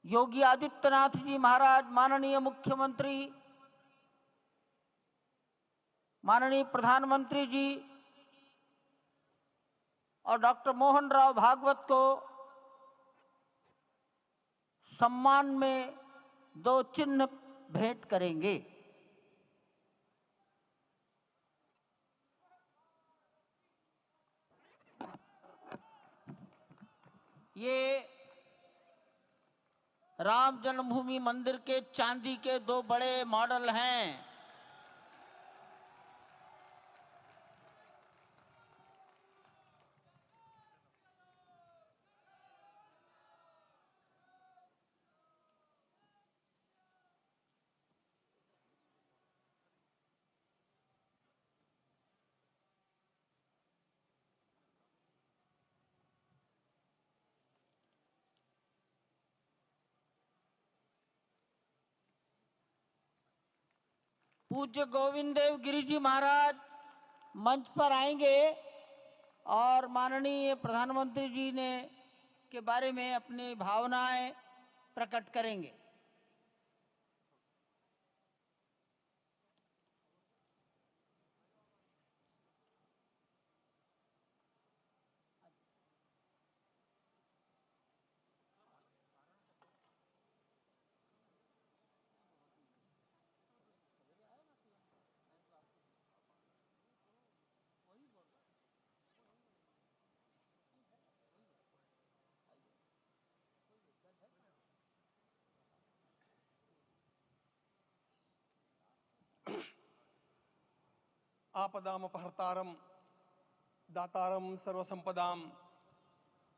योगी आदित्यनाथ जी महाराज, माननीय मुख्यमंत्री, माननीय प्रधानमंत्री जी और डॉक्टर मोहन राव भागवत को सम्मान में 2 चिन्ह भेंट करेंगे। ये राम जन्मभूमि मंदिर के चांदी के 2 बड़े मॉडल हैं। पूज्य गोविंद देव गिरि जी महाराज मंच पर आएंगे और माननीय प्रधानमंत्री जी ने के बारे में अपनी भावनाएं प्रकट करेंगे। आपदामपहर्तारं दातारं सर्वसंपदां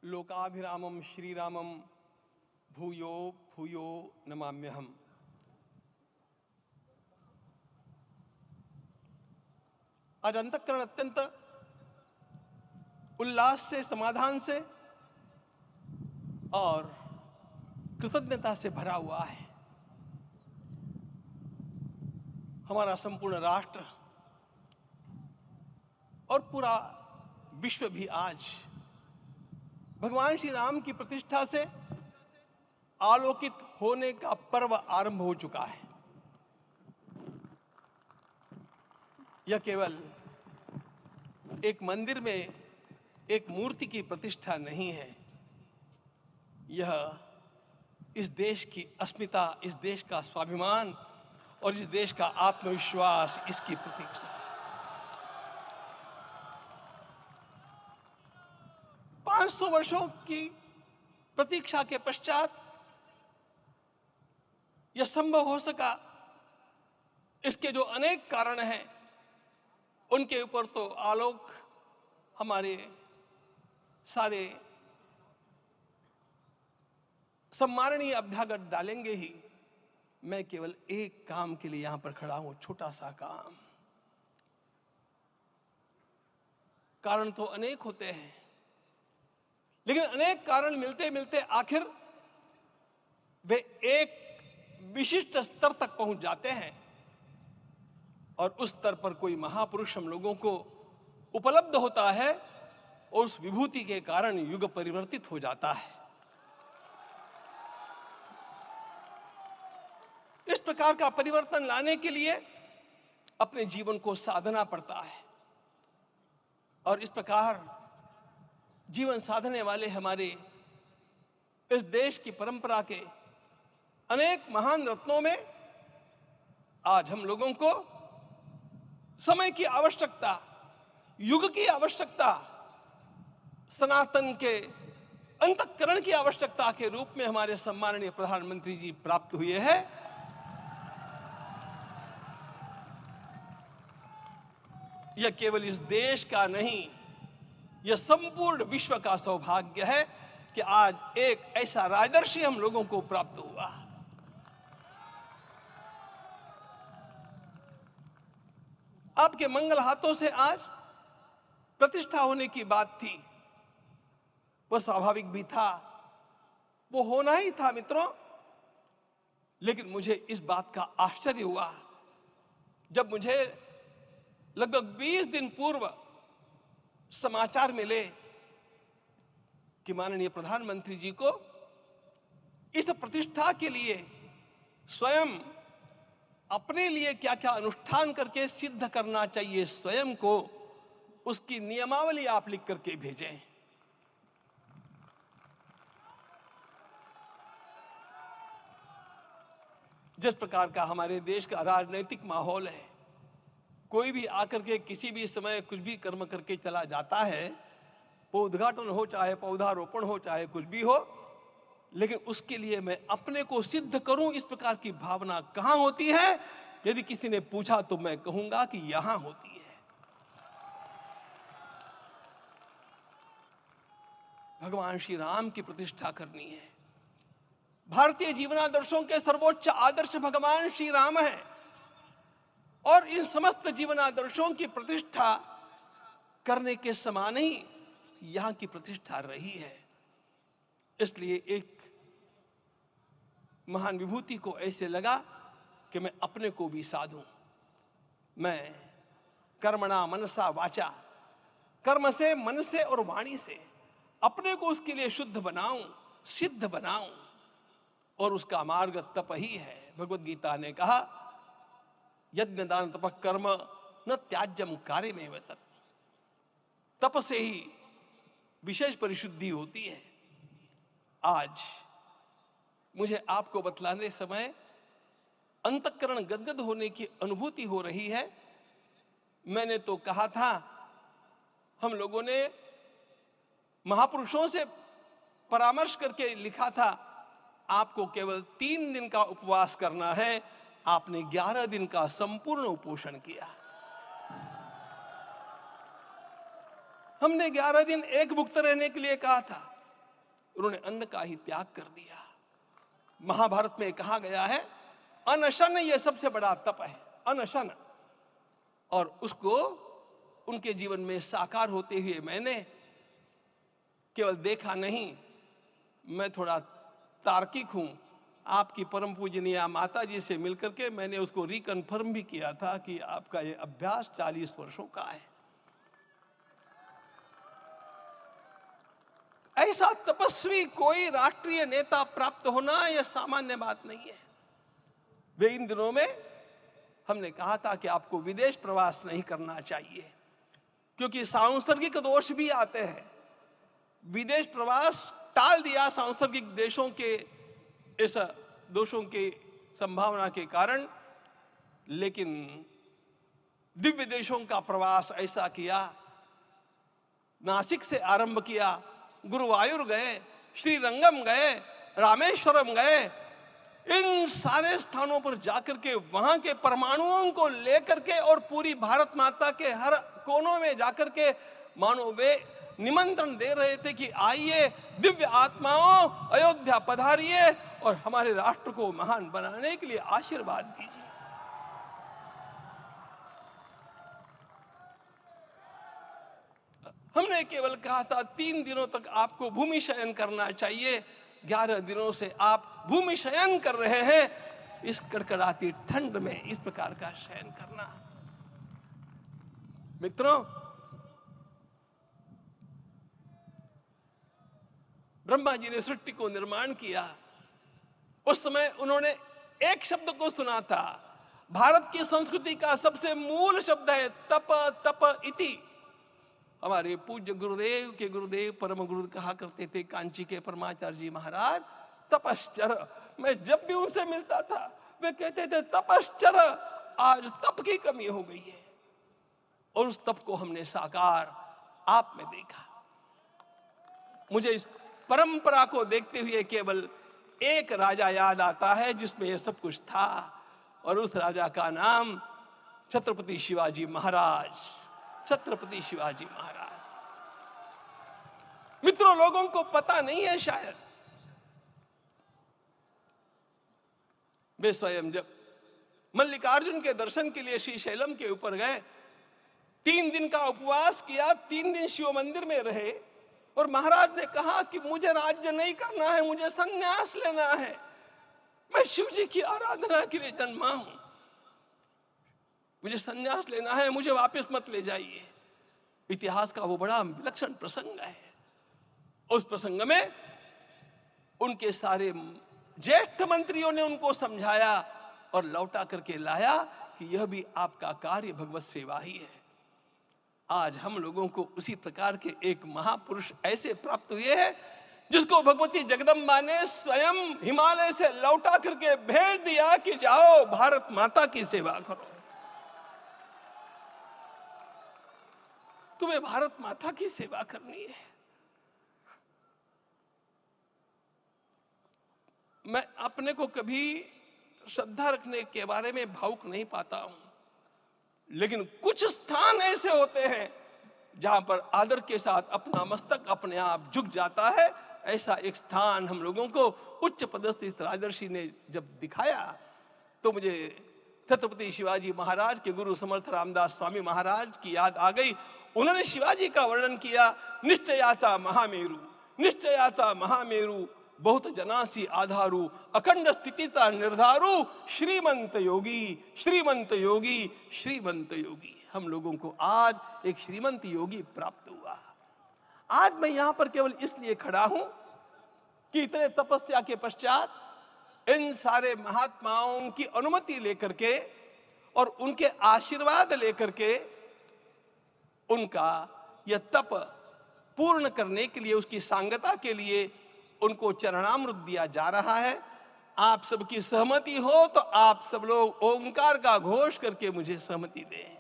लोकाभिरामं श्रीरामं भूयो भूयो नमाम्यहम्। आज अंतःकरण अत्यंत उल्लास से, समाधान से और कृतज्ञता से भरा हुआ है। हमारा संपूर्ण राष्ट्र और पूरा विश्व भी आज भगवान श्री राम की प्रतिष्ठा से आलोकित होने का पर्व आरंभ हो चुका है। यह केवल एक मंदिर में एक मूर्ति की प्रतिष्ठा नहीं है, यह इस देश की अस्मिता, इस देश का स्वाभिमान और इस देश का आत्मविश्वास, इसकी प्रतीक्षा है। 500 वर्षों की प्रतीक्षा के पश्चात यह संभव हो सका। इसके जो अनेक कारण हैं, उनके ऊपर तो आलोक हमारे सारे सम्माननीय अभ्यागत डालेंगे ही। मैं केवल एक काम के लिए यहां पर खड़ा हूं, छोटा सा काम। कारण तो अनेक होते हैं, लेकिन अनेक कारण मिलते मिलते आखिर वे एक विशिष्ट स्तर तक पहुंच जाते हैं और उस स्तर पर कोई महापुरुष हम लोगों को उपलब्ध होता है और उस विभूति के कारण युग परिवर्तित हो जाता है। इस प्रकार का परिवर्तन लाने के लिए अपने जीवन को साधना पड़ता है और इस प्रकार जीवन साधने वाले हमारे इस देश की परंपरा के अनेक महान रत्नों में आज हम लोगों को समय की आवश्यकता, युग की आवश्यकता, सनातन के अंतःकरण की आवश्यकता के रूप में हमारे सम्माननीय प्रधानमंत्री जी प्राप्त हुए हैं। यह केवल इस देश का नहीं, यह संपूर्ण विश्व का सौभाग्य है कि आज एक ऐसा राजदर्शी हम लोगों को प्राप्त हुआ। आपके मंगल हाथों से आज प्रतिष्ठा होने की बात थी, वह स्वाभाविक भी था, वो होना ही था मित्रों। लेकिन मुझे इस बात का आश्चर्य हुआ जब मुझे लगभग 20 दिन पूर्व समाचार मिले कि माननीय प्रधानमंत्री जी को इस प्रतिष्ठा के लिए स्वयं अपने लिए क्या क्या अनुष्ठान करके सिद्ध करना चाहिए स्वयं को, उसकी नियमावली आप लिख करके भेजें। जिस प्रकार का हमारे देश का राजनीतिक माहौल है, कोई भी आकर के किसी भी समय कुछ भी कर्म करके चला जाता है, वो उद्घाटन हो चाहे पौधारोपण हो चाहे कुछ भी हो, लेकिन उसके लिए मैं अपने को सिद्ध करूं, इस प्रकार की भावना कहां होती है? यदि किसी ने पूछा तो मैं कहूंगा कि यहां होती है। भगवान श्री राम की प्रतिष्ठा करनी है। भारतीय जीवनादर्शों के सर्वोच्च आदर्श भगवान श्री राम है, और इन समस्त जीवनादर्शों की प्रतिष्ठा करने के समान ही यहां की प्रतिष्ठा रही है। इसलिए एक महान विभूति को ऐसे लगा कि मैं अपने को भी साधूं। मैं कर्मणा मनसा वाचा, कर्म से, मन से और वाणी से अपने को उसके लिए शुद्ध बनाऊं, सिद्ध बनाऊं, और उसका मार्ग तप ही है। भगवत गीता ने कहा, यज्ञ दान तप कर्म न त्याज्यम कार्य में तत्। तप से ही विशेष परिशुद्धि होती है। आज मुझे आपको बतलाने समय अंतःकरण गदगद होने की अनुभूति हो रही है। मैंने तो कहा था, हम लोगों ने महापुरुषों से परामर्श करके लिखा था, आपको केवल 3 दिन का उपवास करना है। आपने 11 दिन का संपूर्ण उपोषण किया। हमने 11 दिन एक भुक्त रहने के लिए कहा था, उन्होंने अन्न का ही त्याग कर दिया। महाभारत में कहा गया है, अनशन यह सबसे बड़ा तप है, अनशन। और उसको उनके जीवन में साकार होते हुए मैंने केवल देखा नहीं, मैं थोड़ा तार्किक हूं। आपकी परम पूजनीय माता जी से मिलकर के मैंने उसको रिकन्फर्म भी किया था कि आपका ये अभ्यास 40 वर्षों का है। ऐसा तपस्वी कोई राष्ट्रीय नेता प्राप्त होना यह सामान्य बात नहीं है। वे इन दिनों में हमने कहा था कि आपको विदेश प्रवास नहीं करना चाहिए, क्योंकि सांसर्गिक दोष भी आते हैं। विदेश प्रवास टाल दिया सांसर्गिक देशों के इस दोषों की संभावना के कारण, लेकिन दिव्य देशों का प्रवास ऐसा किया। नासिक से आरंभ किया, गुरुवायूर गए, श्रीरंगम गए, रामेश्वरम गए। इन सारे स्थानों पर जाकर के वहां के परमाणुओं को लेकर के और पूरी भारत माता के हर कोनों में जाकर के मानो वे निमंत्रण दे रहे थे कि आइए दिव्य आत्माओं, अयोध्या पधारिए और हमारे राष्ट्र को महान बनाने के लिए आशीर्वाद दीजिए। हमने केवल कहा था 3 दिनों तक आपको भूमि शयन करना चाहिए। 11 दिनों से आप भूमि शयन कर रहे हैं। इस कड़कड़ाती ठंड में इस प्रकार का शयन करना, मित्रों, ब्रह्मा जी ने सृष्टि को निर्माण किया। उस समय उन्होंने एक शब्द को सुना था। भारत की संस्कृति का सबसे मूल शब्द है तप, तप इति। हमारे पूज्य गुरुदेव के गुरुदेव परम गुरु कहा करते थे, कांची के परमाचार्य जी महाराज, तपश्चर। मैं जब भी उनसे मिलता था वे कहते थे तपश्चर। आज तप की कमी हो गई है, और उस तप को हमने साकार आप में देखा। मुझे इस परंपरा को देखते हुए केवल एक राजा याद आता है जिसमें यह सब कुछ था, और उस राजा का नाम छत्रपति शिवाजी महाराज। छत्रपति शिवाजी महाराज। मित्रों, लोगों को पता नहीं है शायद, वे स्वयं जब मल्लिकार्जुन के दर्शन के लिए श्री शैलम के ऊपर गए, 3 दिन का उपवास किया, 3 दिन शिव मंदिर में रहे, और महाराज ने कहा कि मुझे राज्य नहीं करना है, मुझे संन्यास लेना है, मैं शिव जी की आराधना के लिए जन्मा हूं, मुझे संन्यास लेना है, मुझे वापस मत ले जाइए। इतिहास का वो बड़ा विलक्षण प्रसंग है। उस प्रसंग में उनके सारे ज्येष्ठ मंत्रियों ने उनको समझाया और लौटा करके लाया कि यह भी आपका कार्य भगवत सेवा ही है। आज हम लोगों को उसी प्रकार के एक महापुरुष ऐसे प्राप्त हुए हैं जिसको भगवती जगदम्बा ने स्वयं हिमालय से लौटा करके भेज दिया कि जाओ भारत माता की सेवा करो। तुम्हें भारत माता की सेवा करनी है। मैं अपने को कभी श्रद्धा रखने के बारे में भावुक नहीं पाता हूं, लेकिन कुछ स्थान ऐसे होते हैं जहां पर आदर के साथ अपना मस्तक अपने आप झुक जाता है। ऐसा एक स्थान हम लोगों को उच्च पदस्थ इस राजर्षि ने जब दिखाया तो मुझे छत्रपति शिवाजी महाराज के गुरु समर्थ रामदास स्वामी महाराज की याद आ गई। उन्होंने शिवाजी का वर्णन किया, निश्चयाचा महामेरु, निश्चयाचा महामेरु, बहुत जनासी आधारू, अखंड स्थितिता निर्धारू, श्रीमंत योगी, श्रीमंत योगी, श्रीमंत योगी। हम लोगों को आज एक श्रीमंत योगी प्राप्त हुआ। आज मैं यहां पर केवल इसलिए खड़ा हूं कि इतने तपस्या के पश्चात इन सारे महात्माओं की अनुमति लेकर के और उनके आशीर्वाद लेकर के उनका यह तप पूर्ण करने के लिए, उसकी सांगता के लिए उनको चरणामृत दिया जा रहा है। आप सबकी सहमति हो तो आप सब लोग ओंकार का घोष करके मुझे सहमति दें।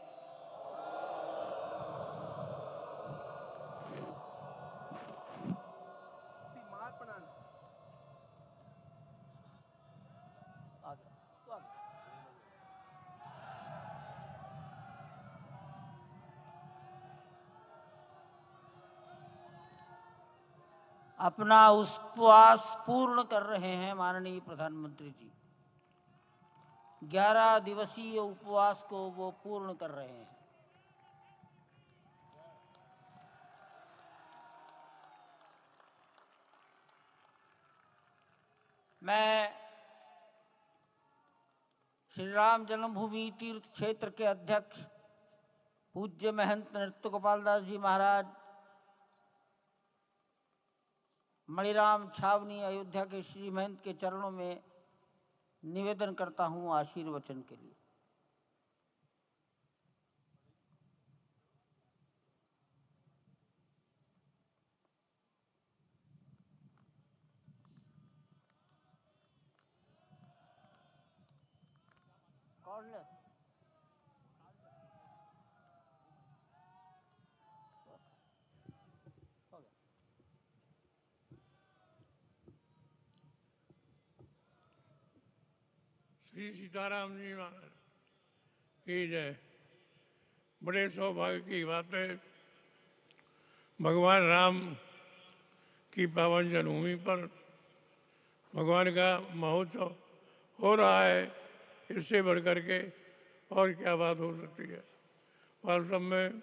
अपना उपवास पूर्ण कर रहे हैं माननीय प्रधानमंत्री जी। 11 दिवसीय उपवास को वो पूर्ण कर रहे हैं। मैं श्री राम जन्मभूमि तीर्थ क्षेत्र के अध्यक्ष पूज्य महंत नृत्य गोपाल दास जी महाराज, मणिराम छावनी अयोध्या के श्री महंत के चरणों में निवेदन करता हूं आशीर्वचन के लिए। श्री सीताराम जी महाराज की जय। बड़े सौभाग्य की बात है, भगवान राम की पावन जन्मभूमि पर भगवान का महोत्सव हो रहा है। इससे बढ़कर के और क्या बात हो सकती है। वास्तव में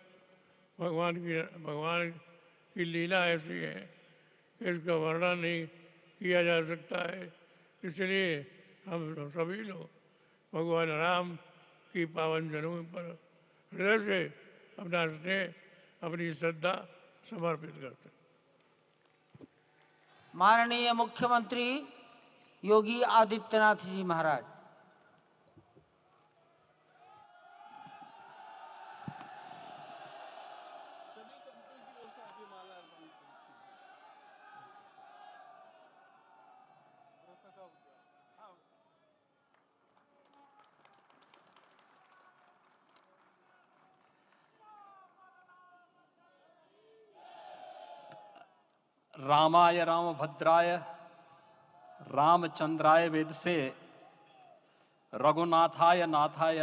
भगवान की लीला ऐसी है, इसका वर्णन नहीं किया जा सकता है। इसलिए हम सभी लोग भगवान राम की पावन जन्मभूमि पर हृदय से अपना स्नेह, अपनी श्रद्धा समर्पित करते हैं। माननीय मुख्यमंत्री योगी आदित्यनाथ जी महाराज। रामाय रामभद्राय रामचंद्राय वेदसे रघुनाथाय नाथाय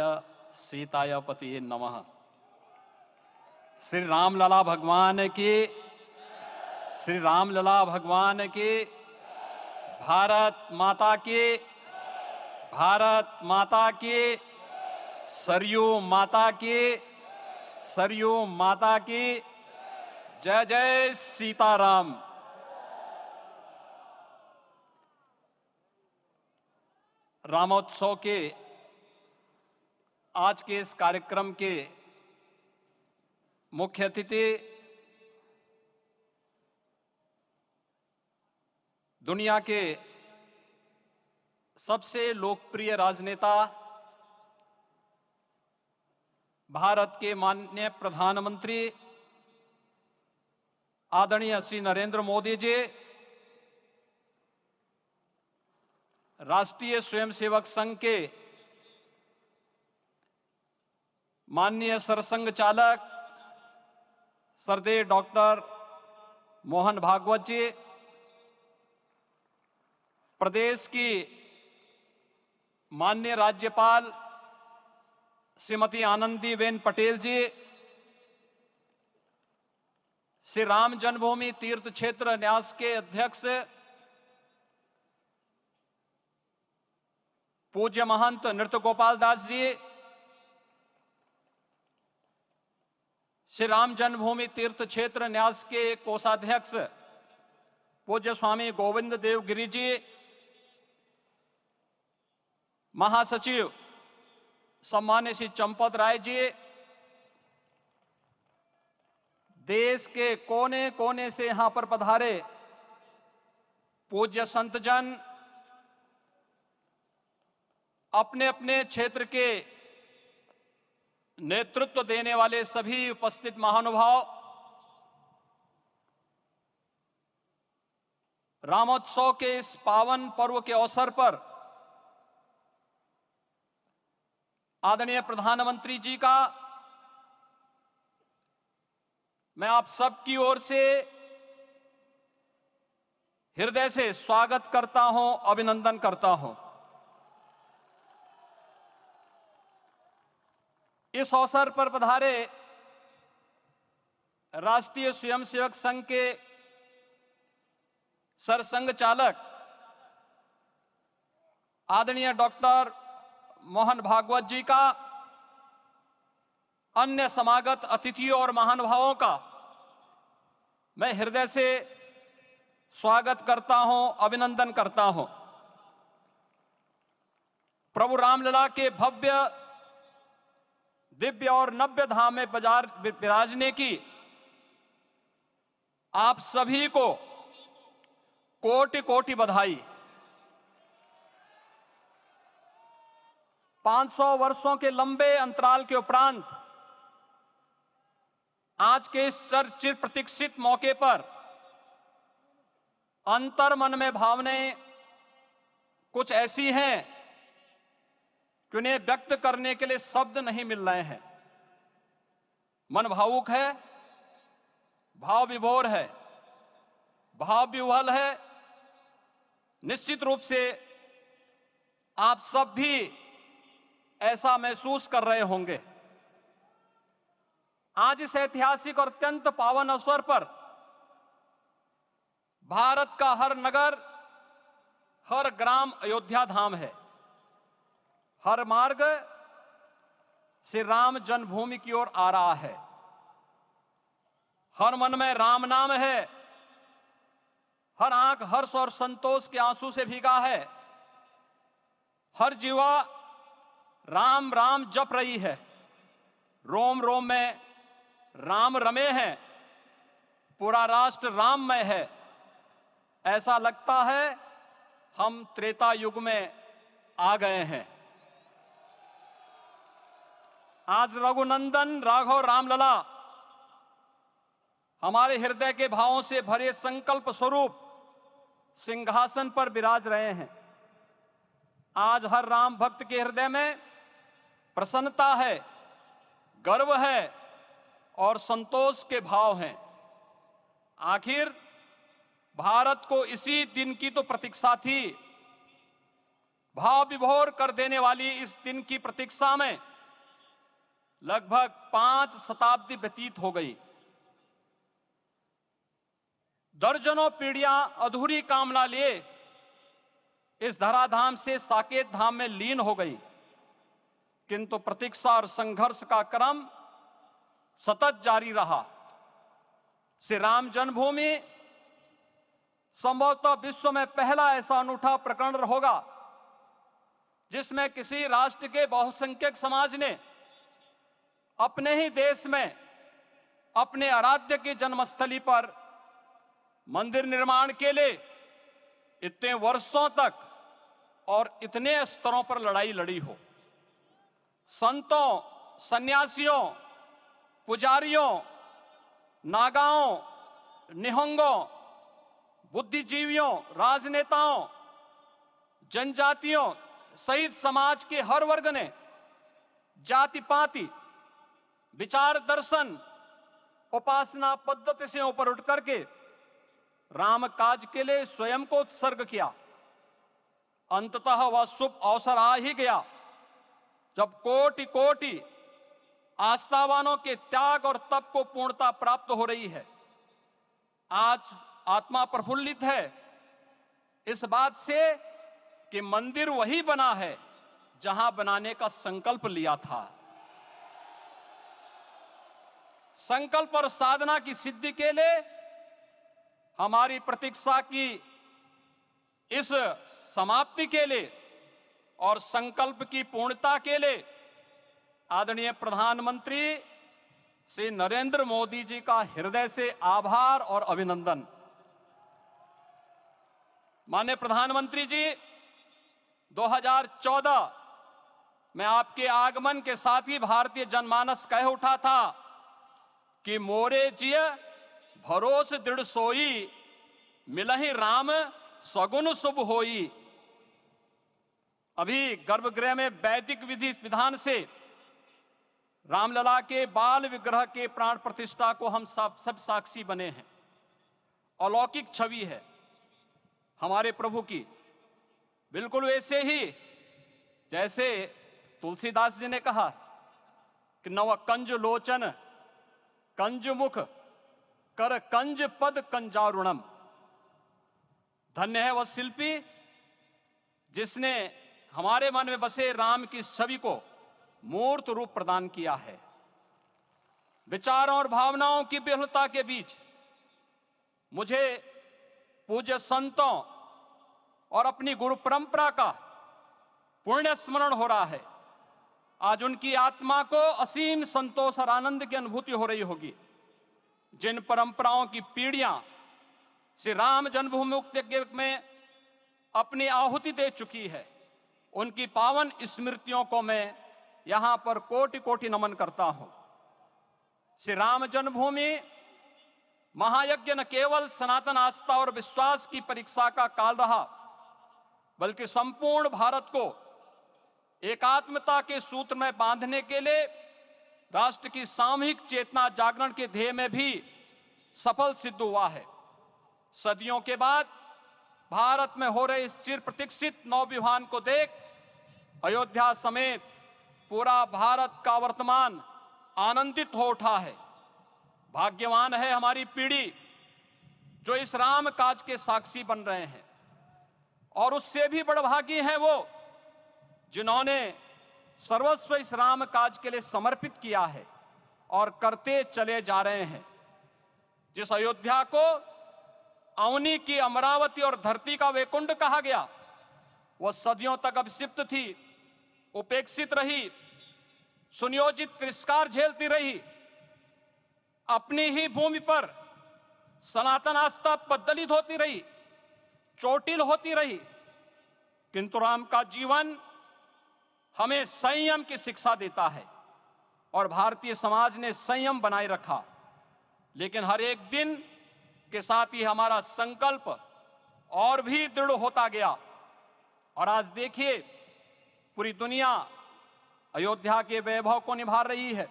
सीताय पतिये नमः। श्री रामलला भगवान की, श्री रामलला भगवान की, भारत माता की, भारत माता की, सरयू माता की, सरयू माता की जय जय सीताराम। रामोत्सव के आज के इस कार्यक्रम के मुख्य अतिथि दुनिया के सबसे लोकप्रिय राजनेता, भारत के माननीय प्रधानमंत्री आदरणीय श्री नरेंद्र मोदी जी, राष्ट्रीय स्वयंसेवक संघ के माननीय सरसंघ चालक श्रद्धेय डॉक्टर मोहन भागवत जी, प्रदेश की माननीय राज्यपाल श्रीमती आनंदीबेन पटेल जी, श्री राम जन्मभूमि तीर्थ क्षेत्र न्यास के अध्यक्ष पूज्य महंत नृत्य गोपाल दास जी, श्री राम जन्मभूमि तीर्थ क्षेत्र न्यास के कोषाध्यक्ष पूज्य स्वामी गोविंद देव गिरी जी, महासचिव सम्मान्य श्री चंपत राय जी, देश के कोने कोने से यहां पर पधारे पूज्य संतजन, अपने अपने क्षेत्र के नेतृत्व देने वाले सभी उपस्थित महानुभाव, रामोत्सव के इस पावन पर्व के अवसर पर आदरणीय प्रधानमंत्री जी का मैं आप सबकी ओर से हृदय से स्वागत करता हूं, अभिनंदन करता हूं। इस अवसर पर पधारे राष्ट्रीय स्वयंसेवक संघ के सरसंघ चालक आदरणीय डॉक्टर मोहन भागवत जी का, अन्य समागत अतिथियों और महानुभावों का मैं हृदय से स्वागत करता हूं, अभिनंदन करता हूं। प्रभु रामलला के भव्य, दिव्य और नव्य धाम में विराजने की आप सभी को कोटि कोटि बधाई। 500 वर्षों के लंबे अंतराल के उपरांत आज के इस चिर प्रतीक्षित मौके पर अंतर मन में भावनाएं कुछ ऐसी हैं कि उन्हें व्यक्त करने के लिए शब्द नहीं मिल रहे हैं। मन भावुक है, भाव विभोर है, भाव विह्वल है। निश्चित रूप से आप सब भी ऐसा महसूस कर रहे होंगे। आज इस ऐतिहासिक और अत्यंत पावन अवसर पर भारत का हर नगर, हर ग्राम अयोध्या धाम है। हर मार्ग श्री राम जन्मभूमि की ओर आ रहा है। हर मन में राम नाम है। हर आंख हर्ष और संतोष के आंसू से भीगा है। हर जीवा राम राम जप रही है। रोम रोम में राम रमे हैं। पूरा राष्ट्र राममय है। ऐसा लगता है हम त्रेता युग में आ गए हैं। आज रघुनंदन राघव रामलला हमारे हृदय के भावों से भरे संकल्प स्वरूप सिंहासन पर विराज रहे हैं। आज हर राम भक्त के हृदय में प्रसन्नता है, गर्व है और संतोष के भाव हैं। आखिर भारत को इसी दिन की तो प्रतीक्षा थी। भाव विभोर कर देने वाली इस दिन की प्रतीक्षा में लगभग 5 शताब्दी व्यतीत हो गई। दर्जनों पीढ़ियां अधूरी कामना लिए इस धराधाम से साकेत धाम में लीन हो गई, किंतु प्रतीक्षा और संघर्ष का क्रम सतत जारी रहा। श्री राम जन्मभूमि संभवतः विश्व में पहला ऐसा अनूठा प्रकरण होगा जिसमें किसी राष्ट्र के बहुसंख्यक समाज ने अपने ही देश में अपने आराध्य की जन्मस्थली पर मंदिर निर्माण के लिए इतने वर्षों तक और इतने स्तरों पर लड़ाई लड़ी हो। संतों, सन्यासियों, पुजारियों, नागाओं, निहंगों, बुद्धिजीवियों, राजनेताओं, जनजातियों सहित समाज के हर वर्ग ने जाति पाति, विचार दर्शन, उपासना पद्धति से ऊपर उठ करके राम काज के लिए स्वयं को उत्सर्ग किया। अंततः वह शुभ अवसर आ ही गया जब कोटि कोटि आस्थावानों के त्याग और तप को पूर्णता प्राप्त हो रही है। आज आत्मा प्रफुल्लित है इस बात से कि मंदिर वही बना है जहां बनाने का संकल्प लिया था। संकल्प और साधना की सिद्धि के लिए हमारी प्रतीक्षा की इस समाप्ति के लिए और संकल्प की पूर्णता के लिए आदरणीय प्रधानमंत्री श्री नरेंद्र मोदी जी का हृदय से आभार और अभिनंदन। माननीय प्रधानमंत्री जी, 2014 में आपके आगमन के साथ ही भारतीय जनमानस कह उठा था कि मोरे जिय भरोस दृढ़ सोई, मिलहि राम सगुन शुभ होई। अभी गर्भगृह में वैदिक विधि विधान से रामलला के बाल विग्रह के प्राण प्रतिष्ठा को हम सब साक्षी बने हैं। अलौकिक छवि है हमारे प्रभु की, बिल्कुल वैसे ही जैसे तुलसीदास जी ने कहा कि नव कंज लोचन कंज मुख कर कंज पद कंजारुणम। धन्य है वह शिल्पी जिसने हमारे मन में बसे राम की छवि को मूर्त रूप प्रदान किया है। विचारों और भावनाओं की विहलता के बीच मुझे पूज्य संतों और अपनी गुरु परंपरा का पुण्य स्मरण हो रहा है। आज उनकी आत्मा को असीम संतोष और आनंद की अनुभूति हो रही होगी। जिन परंपराओं की पीढ़ियां श्री राम जन्मभूमि मुक्ति में अपनी आहुति दे चुकी है, उनकी पावन स्मृतियों को मैं यहां पर कोटि कोटि नमन करता हूं। श्री राम जन्मभूमि महायज्ञ न केवल सनातन आस्था और विश्वास की परीक्षा का काल रहा, बल्कि संपूर्ण भारत को एकात्मता के सूत्र में बांधने के लिए राष्ट्र की सामूहिक चेतना जागरण के ध्येय में भी सफल सिद्ध हुआ है। सदियों के बाद भारत में हो रहे इस चिर प्रतीक्षित नवविवाह को देख अयोध्या समेत पूरा भारत का वर्तमान आनंदित हो उठा है। भाग्यवान है हमारी पीढ़ी जो इस राम काज के साक्षी बन रहे हैं, और उससे भी बड़भागी हैं वो जिन्होंने सर्वस्व इस राम काज के लिए समर्पित किया है और करते चले जा रहे हैं। जिस अयोध्या को अवनी की अमरावती और धरती का वैकुंठ कहा गया, वह सदियों तक अभिषिप्त थी, उपेक्षित रही, सुनियोजित तिरस्कार झेलती रही। अपनी ही भूमि पर सनातन आस्था पद्दलित होती रही, चोटिल होती रही, किंतु राम का जीवन हमें संयम की शिक्षा देता है और भारतीय समाज ने संयम बनाए रखा। लेकिन हर एक दिन के साथ ही हमारा संकल्प और भी दृढ़ होता गया, और आज देखिए पूरी दुनिया अयोध्या के वैभव को निभा रही है।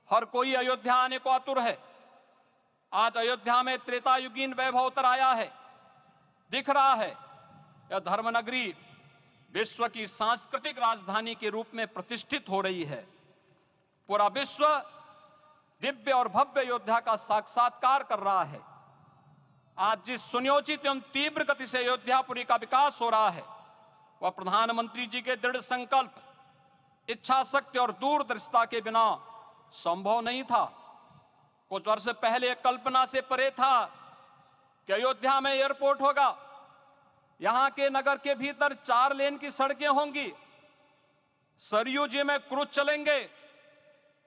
हर कोई अयोध्या आने को आतुर है। आज अयोध्या में त्रेतायुगीन वैभव उतर आया है, दिख रहा है। यह धर्मनगरी विश्व की सांस्कृतिक राजधानी के रूप में प्रतिष्ठित हो रही है। पूरा विश्व दिव्य और भव्य अयोध्या का साक्षात्कार कर रहा है। आज जिस सुनियोजित एवं तीव्र गति से अयोध्यापुरी का विकास हो रहा है, वह प्रधानमंत्री जी के दृढ़ संकल्प, इच्छा शक्ति और दूरदर्शिता के बिना संभव नहीं था। कुछ वर्ष पहले कल्पना से परे था कि अयोध्या में एयरपोर्ट होगा, यहां के नगर के भीतर 4 लेन की सड़कें होंगी, सरयू जी में क्रूज चलेंगे,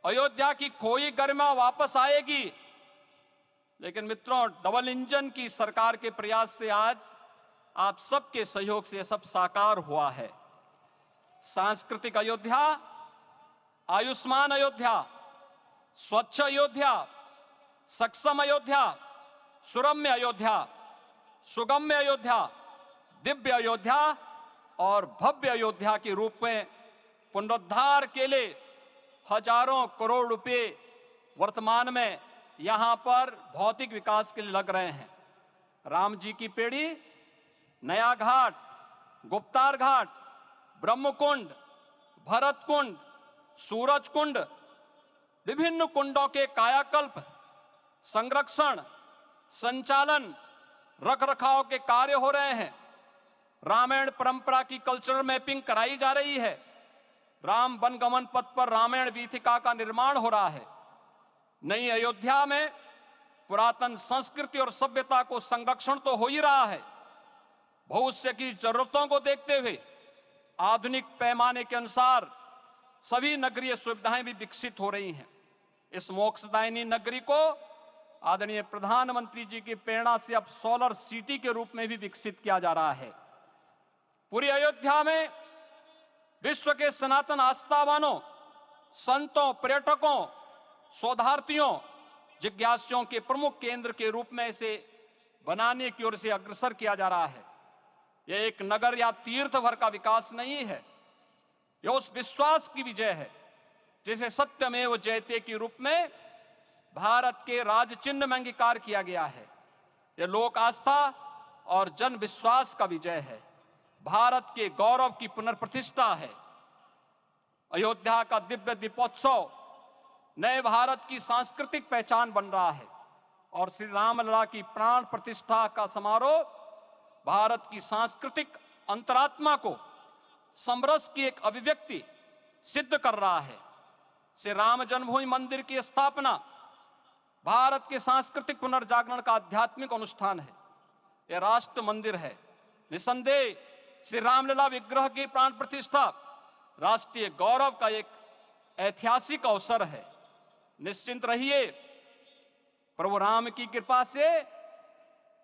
अयोध्या की खोई गरिमा वापस आएगी। लेकिन मित्रों, डबल इंजन की सरकार के प्रयास से आज आप सबके सहयोग से सब साकार हुआ है। सांस्कृतिक अयोध्या, आयुष्मान अयोध्या, स्वच्छ अयोध्या, सक्षम अयोध्या, सुरम्य अयोध्या, सुगम्य अयोध्या, दिव्य अयोध्या और भव्य अयोध्या के रूप में पुनरुद्धार के लिए हजारों करोड़ रुपए वर्तमान में यहां पर भौतिक विकास के लिए लग रहे हैं। राम जी की पेड़ी, नया घाट, गुप्तार घाट, ब्रह्मकुंड, भरत कुंड, सूरज कुंड, विभिन्न कुंडों के कायाकल्प, संरक्षण, संचालन, रखरखाव के कार्य हो रहे हैं। रामायण परंपरा की कल्चरल मैपिंग कराई जा रही है। राम वनगमन पथ पर रामायण वीथिका का निर्माण हो रहा है। नई अयोध्या में पुरातन संस्कृति और सभ्यता को संरक्षण तो हो ही रहा है, भविष्य की जरूरतों को देखते हुए आधुनिक पैमाने के अनुसार सभी नगरीय सुविधाएं भी विकसित हो रही हैं। इस मोक्षदायिनी नगरी को आदरणीय प्रधानमंत्री जी की प्रेरणा से अब सोलर सिटी के रूप में भी विकसित किया जा रहा है। पूरी अयोध्या में विश्व के सनातन आस्थावानों, संतों, पर्यटकों, शोधार्थियों, जिज्ञासुओं के प्रमुख केंद्र के रूप में इसे बनाने की ओर से अग्रसर किया जा रहा है। यह एक नगर या तीर्थ भर का विकास नहीं है, यह उस विश्वास की विजय है जिसे सत्यमेव जयते के रूप में भारत के राज चिन्ह में अंगीकार किया गया है। यह लोक आस्था और जन विश्वास का विजय है, भारत के गौरव की पुनर्प्रतिष्ठा है। अयोध्या का दिव्य दीपोत्सव नए भारत की सांस्कृतिक पहचान बन रहा है और श्री रामलला की प्राण प्रतिष्ठा का समारोह भारत की सांस्कृतिक अंतरात्मा को समरस की एक अभिव्यक्ति सिद्ध कर रहा है। श्री राम जन्मभूमि मंदिर की स्थापना भारत के सांस्कृतिक पुनर्जागरण का आध्यात्मिक अनुष्ठान है। यह राष्ट्र मंदिर है। निसंदेह श्री रामलला विग्रह की प्राण प्रतिष्ठा राष्ट्रीय गौरव का एक ऐतिहासिक अवसर है। निश्चिंत रहिए, प्रभु राम की कृपा से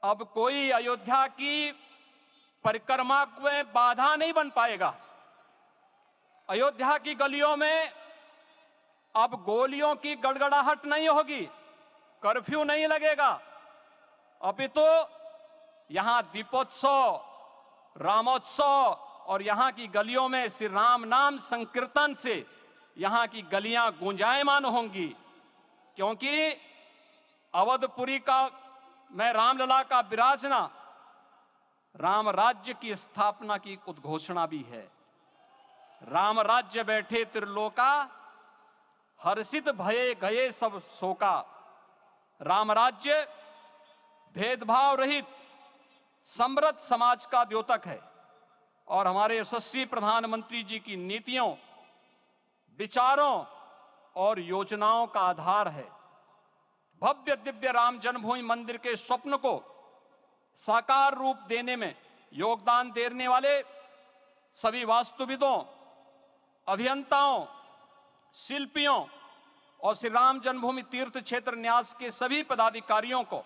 अब कोई अयोध्या की परिक्रमा में बाधा नहीं बन पाएगा। अयोध्या की गलियों में अब गोलियों की गड़गड़ाहट नहीं होगी, कर्फ्यू नहीं लगेगा। अपितु यहां दीपोत्सव, रामोत्सव और यहां की गलियों में श्री राम नाम संकीर्तन से यहां की गलियां गुंजायमान होंगी, क्योंकि अवधपुरी का मैं रामलला का विराजना राम राज्य की स्थापना की उद्घोषणा भी है। राम राज्य बैठे त्रिलोका, हर्षित भये गए सब शोका। राम राज्य भेदभाव रहित समृद्ध समाज का द्योतक है और हमारे यशस्वी प्रधानमंत्री जी की नीतियों, विचारों और योजनाओं का आधार है। भव्य दिव्य राम जन्मभूमि मंदिर के स्वप्न को साकार रूप देने में योगदान देने वाले सभी वास्तुविदों, अभियंताओं, शिल्पियों और श्री राम जन्मभूमि तीर्थ क्षेत्र न्यास के सभी पदाधिकारियों को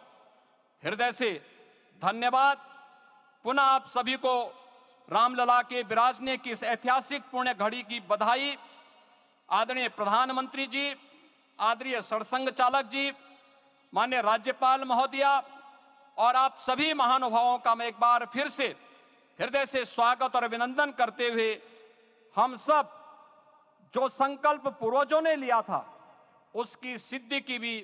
हृदय से धन्यवाद। पुनः आप सभी को रामलला के विराजने की इस ऐतिहासिक पुण्य घड़ी की बधाई। आदरणीय प्रधानमंत्री जी, आदरणीय सरसंघ चालक जी, माननीय राज्यपाल महोदया और आप सभी महानुभावों का मैं एक बार फिर से हृदय से स्वागत और अभिनंदन करते हुए हम सब जो संकल्प पूर्वजों ने लिया था उसकी सिद्धि की भी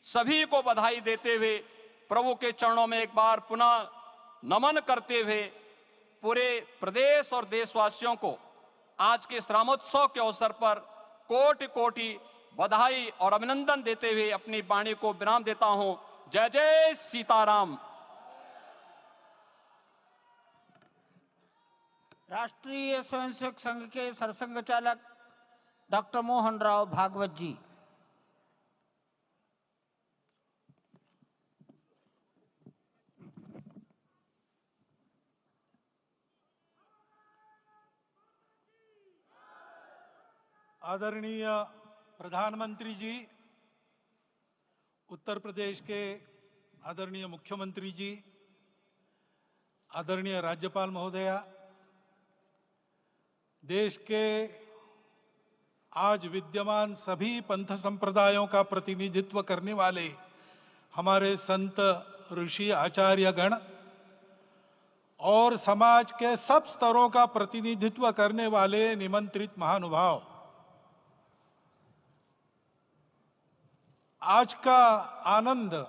सभी को बधाई देते हुए प्रभु के चरणों में एक बार पुनः नमन करते हुए पूरे प्रदेश और देशवासियों को आज के इस रामोत्सव के अवसर पर कोटि कोटि बधाई और अभिनंदन देते हुए अपनी वाणी को विराम देता हूं। जय जय सीताराम। राष्ट्रीय स्वयंसेवक संघ के सरसंघ चालक डॉक्टर मोहन राव भागवत जी। आदरणीय प्रधानमंत्री जी, उत्तर प्रदेश के आदरणीय मुख्यमंत्री जी, आदरणीय राज्यपाल महोदया, देश के आज विद्यमान सभी पंथ संप्रदायों का प्रतिनिधित्व करने वाले हमारे संत, ऋषि, आचार्य गण और समाज के सब स्तरों का प्रतिनिधित्व करने वाले निमंत्रित महानुभाव, आज का आनंद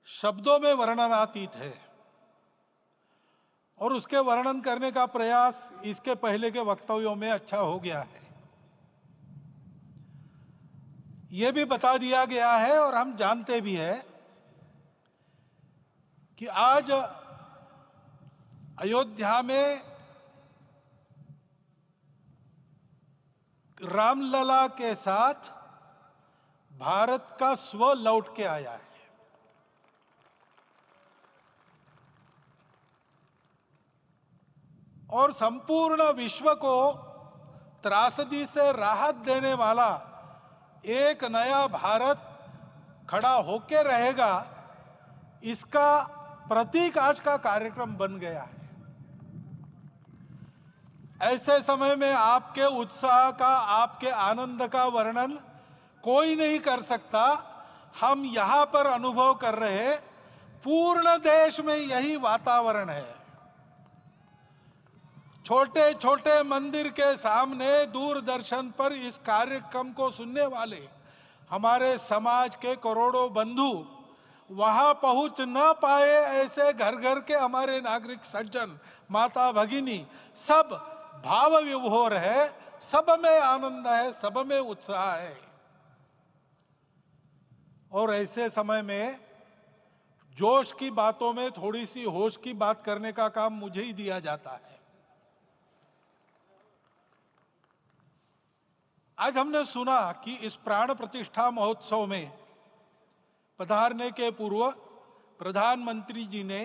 शब्दों में वर्णनातीत है और उसके वर्णन करने का प्रयास इसके पहले के वक्तव्यों में अच्छा हो गया है। यह भी बता दिया गया है और हम जानते भी हैं कि आज अयोध्या में रामलला के साथ भारत का स्व लौट के आया है। और संपूर्ण विश्व को त्रासदी से राहत देने वाला एक नया भारत खड़ा होके रहेगा, इसका प्रतीक आज का कार्यक्रम बन गया है। ऐसे समय में आपके उत्साह का, आपके आनंद का वर्णन कोई नहीं कर सकता। हम यहां पर अनुभव कर रहे, पूर्ण देश में यही वातावरण है। छोटे छोटे मंदिर के सामने दूरदर्शन पर इस कार्यक्रम को सुनने वाले हमारे समाज के करोड़ों बंधु, वहां पहुंच न पाए ऐसे घर घर के हमारे नागरिक सज्जन, माता भगिनी, सब भाव विभोर है, सब में आनंद है, सब में उत्साह है। और ऐसे समय में जोश की बातों में थोड़ी सी होश की बात करने का काम मुझे ही दिया जाता है। आज हमने सुना कि इस प्राण प्रतिष्ठा महोत्सव में पधारने के पूर्व प्रधानमंत्री जी ने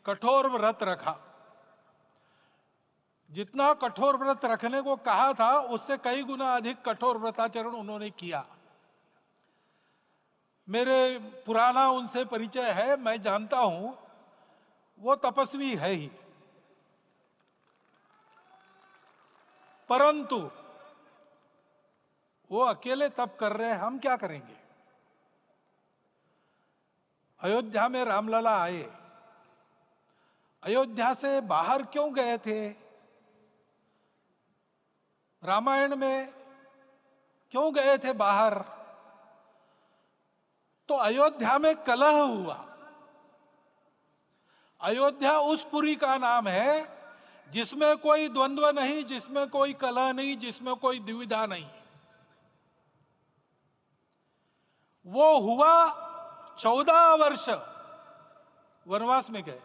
कठोर व्रत रखा। जितना कठोर व्रत रखने को कहा था, उससे कई गुना अधिक कठोर व्रताचरण उन्होंने किया। मेरे पुराना उनसे परिचय है, मैं जानता हूं वो तपस्वी है ही, परंतु वो अकेले तप कर रहे हैं, हम क्या करेंगे। अयोध्या में रामलला आए, अयोध्या से बाहर क्यों गए थे? रामायण में क्यों गए थे बाहर? तो अयोध्या में कलह हुआ। अयोध्या उस पुरी का नाम है जिसमें कोई द्वंद्व नहीं, जिसमें कोई कलह नहीं, जिसमें कोई दुविधा नहीं। वो हुआ 14 वर्ष वनवास में गए।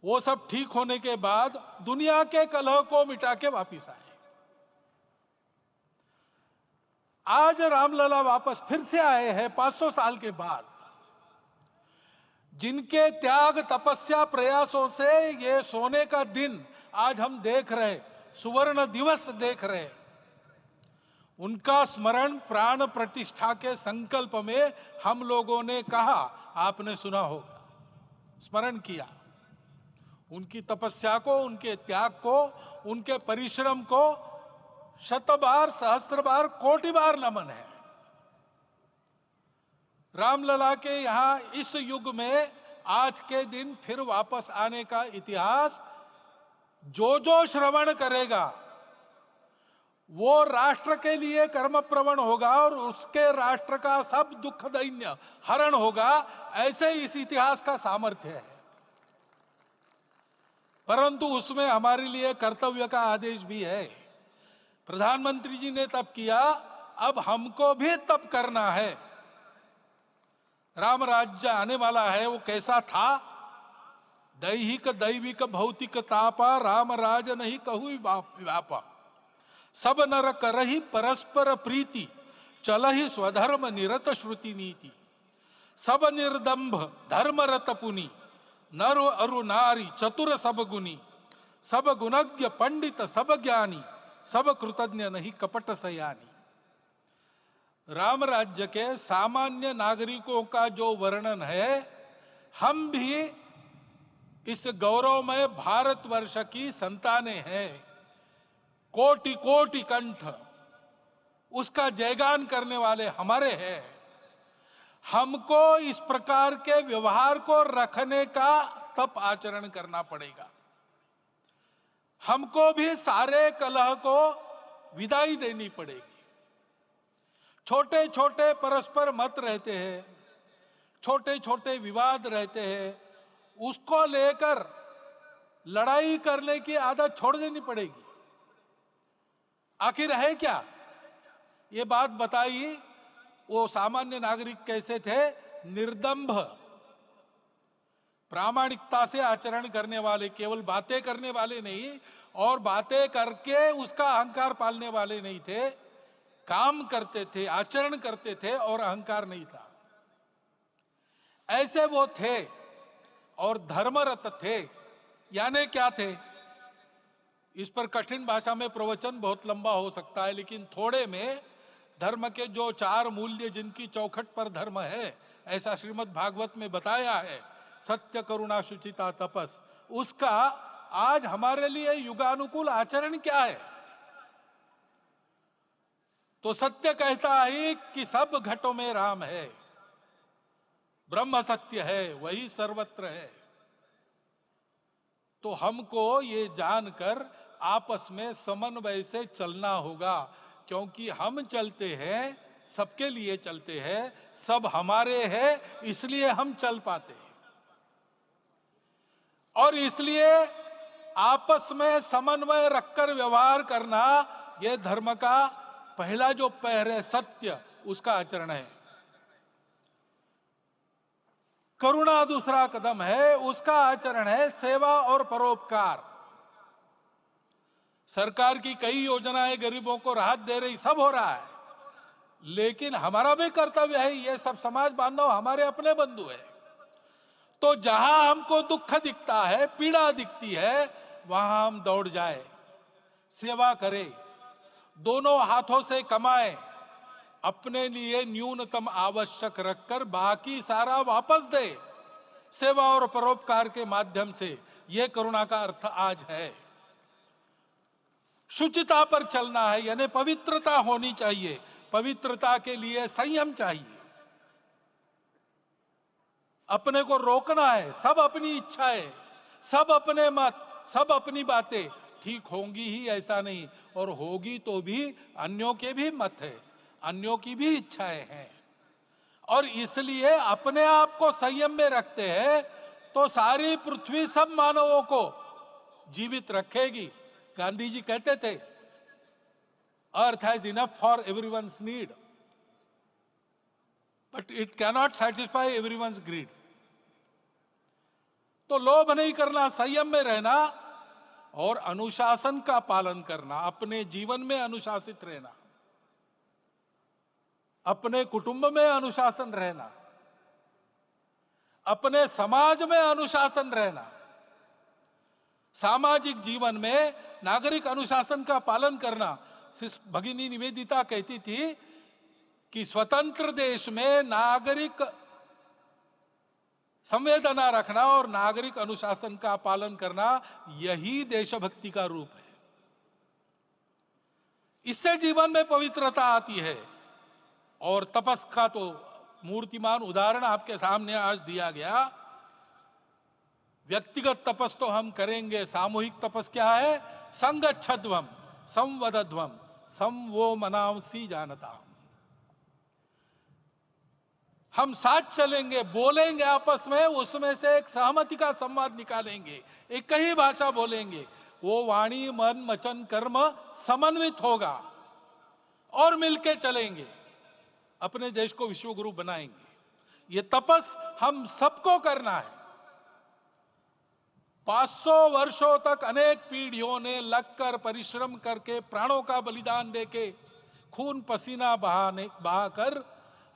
वो सब ठीक होने के बाद दुनिया के कलह को मिटा के वापिस आए। आज रामलला वापस फिर से आए हैं 500 साल के बाद। जिनके त्याग, तपस्या, प्रयासों से ये सोने का दिन आज हम देख रहे, सुवर्ण दिवस देख रहे, उनका स्मरण प्राण प्रतिष्ठा के संकल्प में हम लोगों ने कहा, आपने सुना होगा, स्मरण किया। उनकी तपस्या को, उनके त्याग को, उनके परिश्रम को शत बार, सहस्त्र बार, कोटि बार नमन है। रामलला के यहां इस युग में आज के दिन फिर वापस आने का इतिहास जो जो श्रवण करेगा वो राष्ट्र के लिए कर्मप्रवण होगा और उसके राष्ट्र का सब दुख दैन्य हरण होगा। ऐसे इस इतिहास का सामर्थ्य है। परंतु उसमें हमारे लिए कर्तव्य का आदेश भी है। प्रधानमंत्री जी ने तप किया, अब हमको भी तप करना है। राम राज्य आने वाला है, वो कैसा था? दैहिक दैविक भौतिक तापा, राम राज नहीं कहु व्यापा। सब नर करहि परस्पर प्रीति, चलहि स्वधर्म निरत श्रुति नीति। सब निर्दंभ धर्मरत पुनि, नर अरु नारी चतुर सब गुनी। सब गुणज्ञ पंडित सब ज्ञानी, सब कृतज्ञ नहीं कपट सयानी। राम राज्य के सामान्य नागरिकों का जो वर्णन है, हम भी इस गौरवमय भारतवर्ष की संतानें हैं, कोटि कोटि कंठ उसका जयगान करने वाले हमारे हैं। हमको इस प्रकार के व्यवहार को रखने का तप आचरण करना पड़ेगा। हमको भी सारे कलह को विदाई देनी पड़ेगी। छोटे छोटे परस्पर मत रहते हैं, छोटे छोटे विवाद रहते हैं, उसको लेकर लड़ाई करने की आदत छोड़ देनी पड़ेगी। आखिर है क्या? ये बात बताई वो सामान्य नागरिक कैसे थे? निर्दंभ, प्रामाणिकता से आचरण करने वाले, केवल बातें करने वाले नहीं और बातें करके उसका अहंकार पालने वाले नहीं थे। काम करते थे, आचरण करते थे और अहंकार नहीं था। ऐसे वो थे और धर्मरत थे। यानी क्या थे? इस पर कठिन भाषा में प्रवचन बहुत लंबा हो सकता है, लेकिन थोड़े में धर्म के जो 4 मूल्य जिनकी चौखट पर धर्म है, ऐसा श्रीमद् भागवत में बताया है, सत्य, करुणा, शुचिता, तपस, उसका आज हमारे लिए युगानुकूल आचरण क्या है? तो सत्य कहता है कि सब घटों में राम है, ब्रह्म सत्य है, वही सर्वत्र है। तो हमको ये जानकर आपस में समन्वय से चलना होगा, क्योंकि हम चलते हैं, सबके लिए चलते हैं, सब हमारे हैं, इसलिए हम चल पाते हैं। और इसलिए आपस में समन्वय रखकर व्यवहार करना, यह धर्म का पहला जो पैर है, सत्य, उसका आचरण है। करुणा दूसरा कदम है, उसका आचरण है सेवा और परोपकार। सरकार की कई योजनाएं गरीबों को राहत दे रही, सब हो रहा है, लेकिन हमारा भी कर्तव्य है, ये सब समाज बांधव हमारे अपने बंधु है। तो जहां हमको दुख दिखता है, पीड़ा दिखती है, वहां हम दौड़ जाए, सेवा करें, दोनों हाथों से कमाएं, अपने लिए न्यूनतम आवश्यक रखकर बाकी सारा वापस दे, सेवा और परोपकार के माध्यम से। यह करुणा का अर्थ आज है। शुचिता पर चलना है, यानी पवित्रता होनी चाहिए। पवित्रता के लिए संयम चाहिए, अपने को रोकना है। सब अपनी इच्छाएं, सब अपने मत, सब अपनी बातें ठीक होंगी ही ऐसा नहीं, और होगी तो भी अन्यों के भी मत है, अन्यों की भी इच्छाएं हैं। और इसलिए अपने आप को संयम में रखते हैं तो सारी पृथ्वी सब मानवों को जीवित रखेगी। गांधी जी कहते थे, earth has enough for everyone's need, but it cannot satisfy everyone's greed. तो लोभ नहीं करना, संयम में रहना और अनुशासन का पालन करना, अपने जीवन में अनुशासित रहना, अपने कुटुंब में अनुशासन रहना, अपने समाज में अनुशासन रहना। सामाजिक जीवन में नागरिक अनुशासन का पालन करना। भगिनी निवेदिता कहती थी कि स्वतंत्र देश में नागरिक संवेदना रखना और नागरिक अनुशासन का पालन करना, यही देशभक्ति का रूप है। इससे जीवन में पवित्रता आती है। और तपस का तो मूर्तिमान उदाहरण आपके सामने आज दिया गया। व्यक्तिगत तपस तो हम करेंगे, सामूहिक तपस क्या है? संगच्छध्वम संवदध्वम संवो मनांसी जानता। हम साथ चलेंगे, बोलेंगे आपस में, उसमें से एक सहमति का संवाद निकालेंगे, एक ही भाषा बोलेंगे, वो वाणी मन वचन कर्म समन्वित होगा और मिलके चलेंगे, अपने देश को विश्वगुरु बनाएंगे। ये तपस हम सबको करना है। 500 वर्षों तक अनेक पीढ़ियों ने लगकर परिश्रम करके, प्राणों का बलिदान देके, खून पसीना बहाकर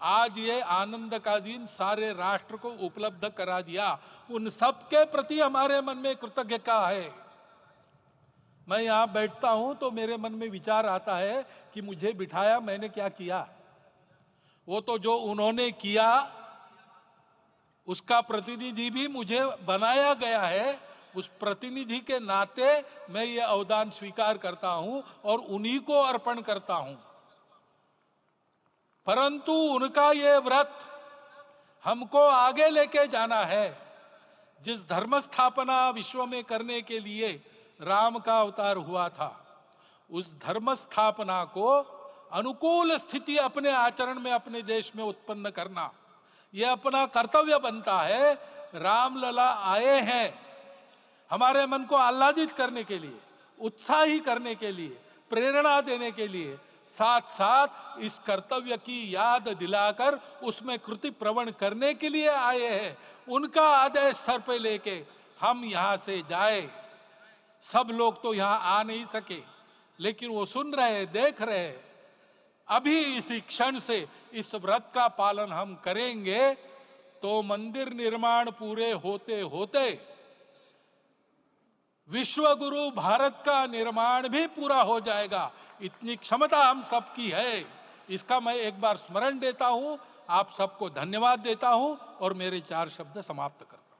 आज ये आनंद का दिन सारे राष्ट्र को उपलब्ध करा दिया। उन सबके प्रति हमारे मन में कृतज्ञता है। मैं यहां बैठता हूं तो मेरे मन में विचार आता है कि मुझे बिठाया, मैंने क्या किया? वो तो जो उन्होंने किया उसका प्रतिनिधि भी मुझे बनाया गया है। उस प्रतिनिधि के नाते मैं ये अवदान स्वीकार करता हूं और उन्हीं को अर्पण करता हूं। परंतु उनका ये व्रत हमको आगे लेके जाना है। जिस धर्म स्थापना विश्व में करने के लिए राम का अवतार हुआ था, उस धर्म स्थापना को अनुकूल स्थिति अपने आचरण में अपने देश में उत्पन्न करना, यह अपना कर्तव्य बनता है। रामलला आए हैं हमारे मन को आह्लादित करने के लिए, उत्साही करने के लिए, प्रेरणा देने के लिए, साथ साथ इस कर्तव्य की याद दिलाकर उसमें कृति प्रवण करने के लिए आए हैं। उनका आदेश सर पे लेके हम यहां से जाए। सब लोग तो यहां आ नहीं सके, लेकिन वो सुन रहे, देख रहे। अभी इसी क्षण से इस व्रत का पालन हम करेंगे तो मंदिर निर्माण पूरे होते होते विश्व गुरु भारत का निर्माण भी पूरा हो जाएगा। इतनी क्षमता हम सबकी है। इसका मैं एक बार स्मरण देता हूं, आप सबको धन्यवाद देता हूं और मेरे 4 शब्द समाप्त करता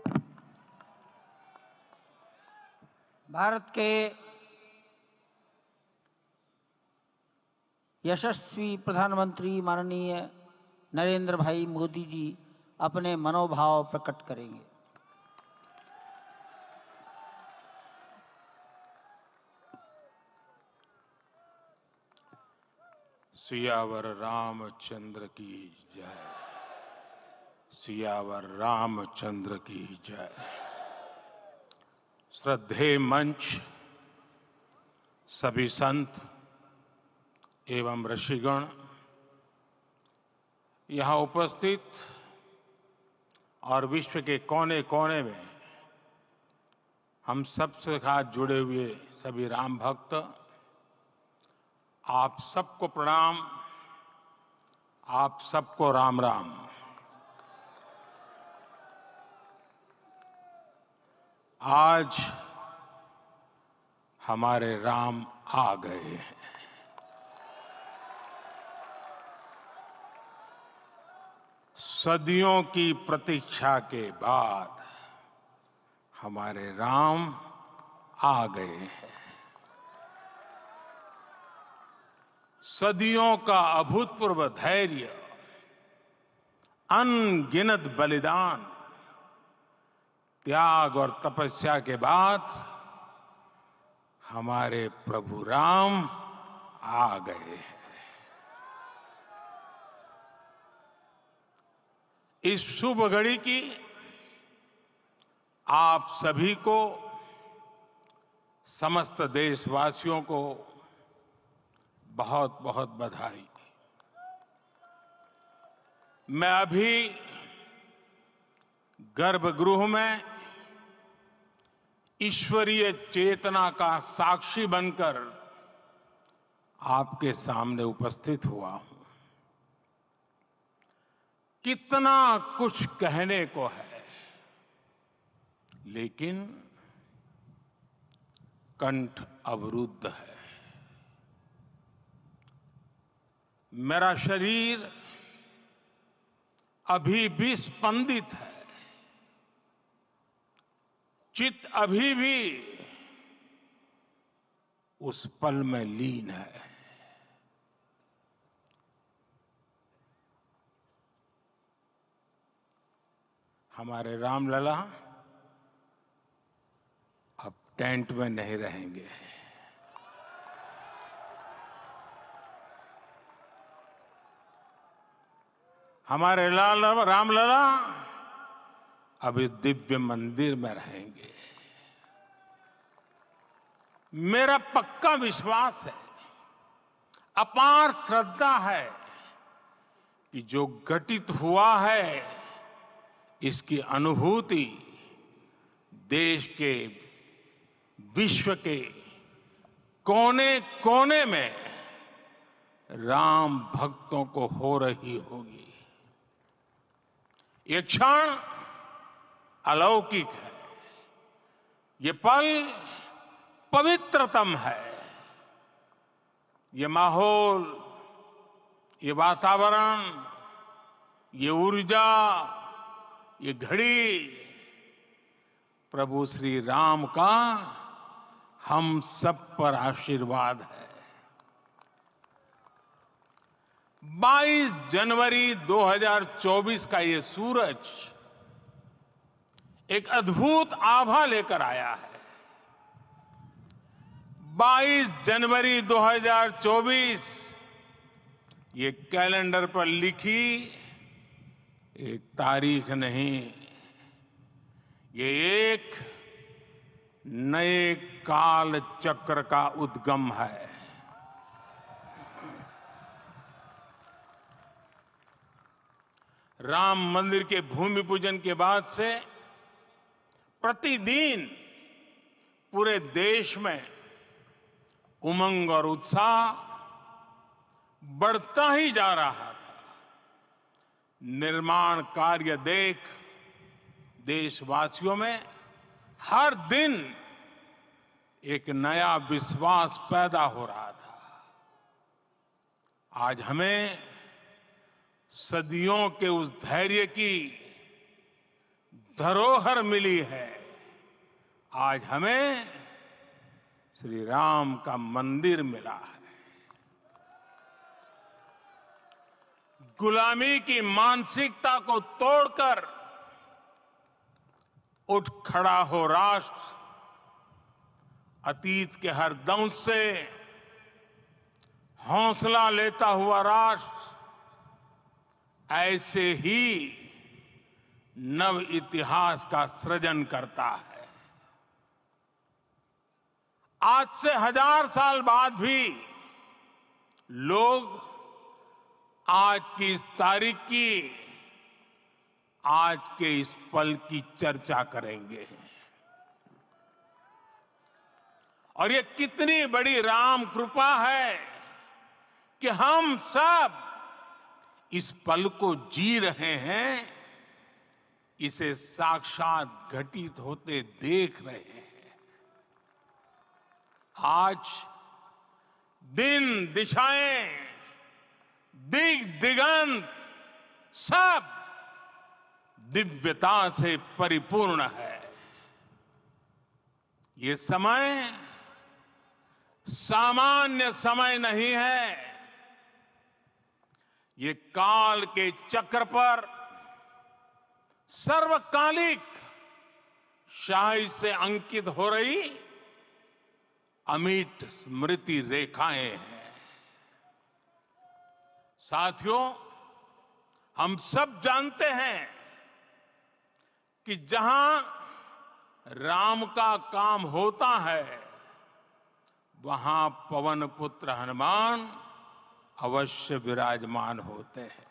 हूं। भारत के यशस्वी प्रधानमंत्री माननीय नरेंद्र भाई मोदी जी अपने मनोभाव प्रकट करेंगे। सियावर रामचंद्र की जय। सियावर रामचंद्र की जय। श्रद्धेय मंच, सभी संत एवं ऋषिगण, यहां उपस्थित और विश्व के कोने कोने में हम सबसे साथ जुड़े हुए सभी राम भक्त, आप सबको प्रणाम, आप सबको राम राम। आज हमारे राम आ गए हैं। सदियों की प्रतीक्षा के बाद हमारे राम आ गए हैं। सदियों का अभूतपूर्व धैर्य, अनगिनत बलिदान, त्याग और तपस्या के बाद हमारे प्रभु राम आ गए हैं। इस शुभ घड़ी की आप सभी को, समस्त देशवासियों को बहुत बहुत बधाई। मैं अभी गर्भगृह में ईश्वरीय चेतना का साक्षी बनकर आपके सामने उपस्थित हुआ हूं। कितना कुछ कहने को है, लेकिन कंठ अवरुद्ध है। मेरा शरीर अभी भी स्पंदित है, चित्त अभी भी उस पल में लीन है। हमारे रामलला अब टेंट में नहीं रहेंगे। हमारे रामलला अब इस दिव्य मंदिर में रहेंगे। मेरा पक्का विश्वास है, अपार श्रद्धा है कि जो घटित हुआ है, इसकी अनुभूति देश के, विश्व के कोने कोने में राम भक्तों को हो रही होगी। ये क्षण अलौकिक है, ये पल पवित्रतम है। ये माहौल, ये वातावरण, ये ऊर्जा, ये घड़ी प्रभु श्री राम का हम सब पर आशीर्वाद है। 22 जनवरी 2024 का ये सूरज एक अद्भुत आभा लेकर आया है। 22 जनवरी 2024 ये कैलेंडर पर लिखी एक तारीख नहीं, ये एक नए काल चक्र का उद्गम है। राम मंदिर के भूमि पूजन के बाद से प्रतिदिन पूरे देश में उमंग और उत्साह बढ़ता ही जा रहा था। निर्माण कार्य देख देशवासियों में हर दिन एक नया विश्वास पैदा हो रहा था। आज हमें सदियों के उस धैर्य की धरोहर मिली है। आज हमें श्री राम का मंदिर मिला है। गुलामी की मानसिकता को तोड़कर उठ खड़ा हो राष्ट्र, अतीत के हर दंश से हौसला लेता हुआ राष्ट्र ऐसे ही नव इतिहास का सृजन करता है। आज से 1000 साल बाद भी लोग आज की इस तारीख की, आज के इस पल की चर्चा करेंगे। और ये कितनी बड़ी राम कृपा है कि हम सब इस पल को जी रहे हैं, इसे साक्षात घटित होते देख रहे हैं। आज दिन दिशाएं, दिग दिगंत सब दिव्यता से परिपूर्ण है। ये समय सामान्य समय नहीं है। ये काल के चक्र पर सर्वकालिक शाही से अंकित हो रही अमिट स्मृति रेखाएं हैं। साथियों, हम सब जानते हैं कि जहां राम का काम होता है वहां पवन पुत्र हनुमान अवश्य विराजमान होते हैं।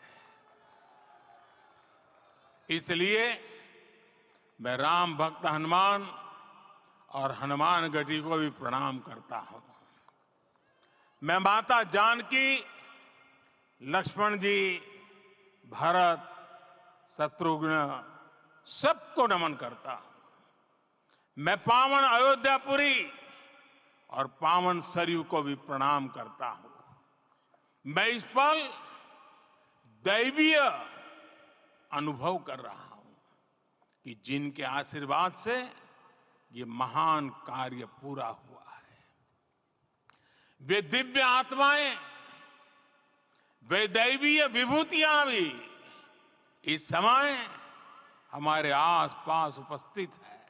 इसलिए मैं राम भक्त हनुमान और हनुमान गढ़ी को भी प्रणाम करता हूं। मैं माता जानकी, लक्ष्मण जी, भरत, शत्रुघ्न सबको नमन करता हूं। मैं पावन अयोध्यापुरी और पावन सरयू को भी प्रणाम करता हूं। मैं इस पल दैवीय अनुभव कर रहा हूं कि जिनके आशीर्वाद से ये महान कार्य पूरा हुआ है। वे दिव्य आत्माएं, वे दैवीय विभूतियां भी इस समय हमारे आसपास उपस्थित है।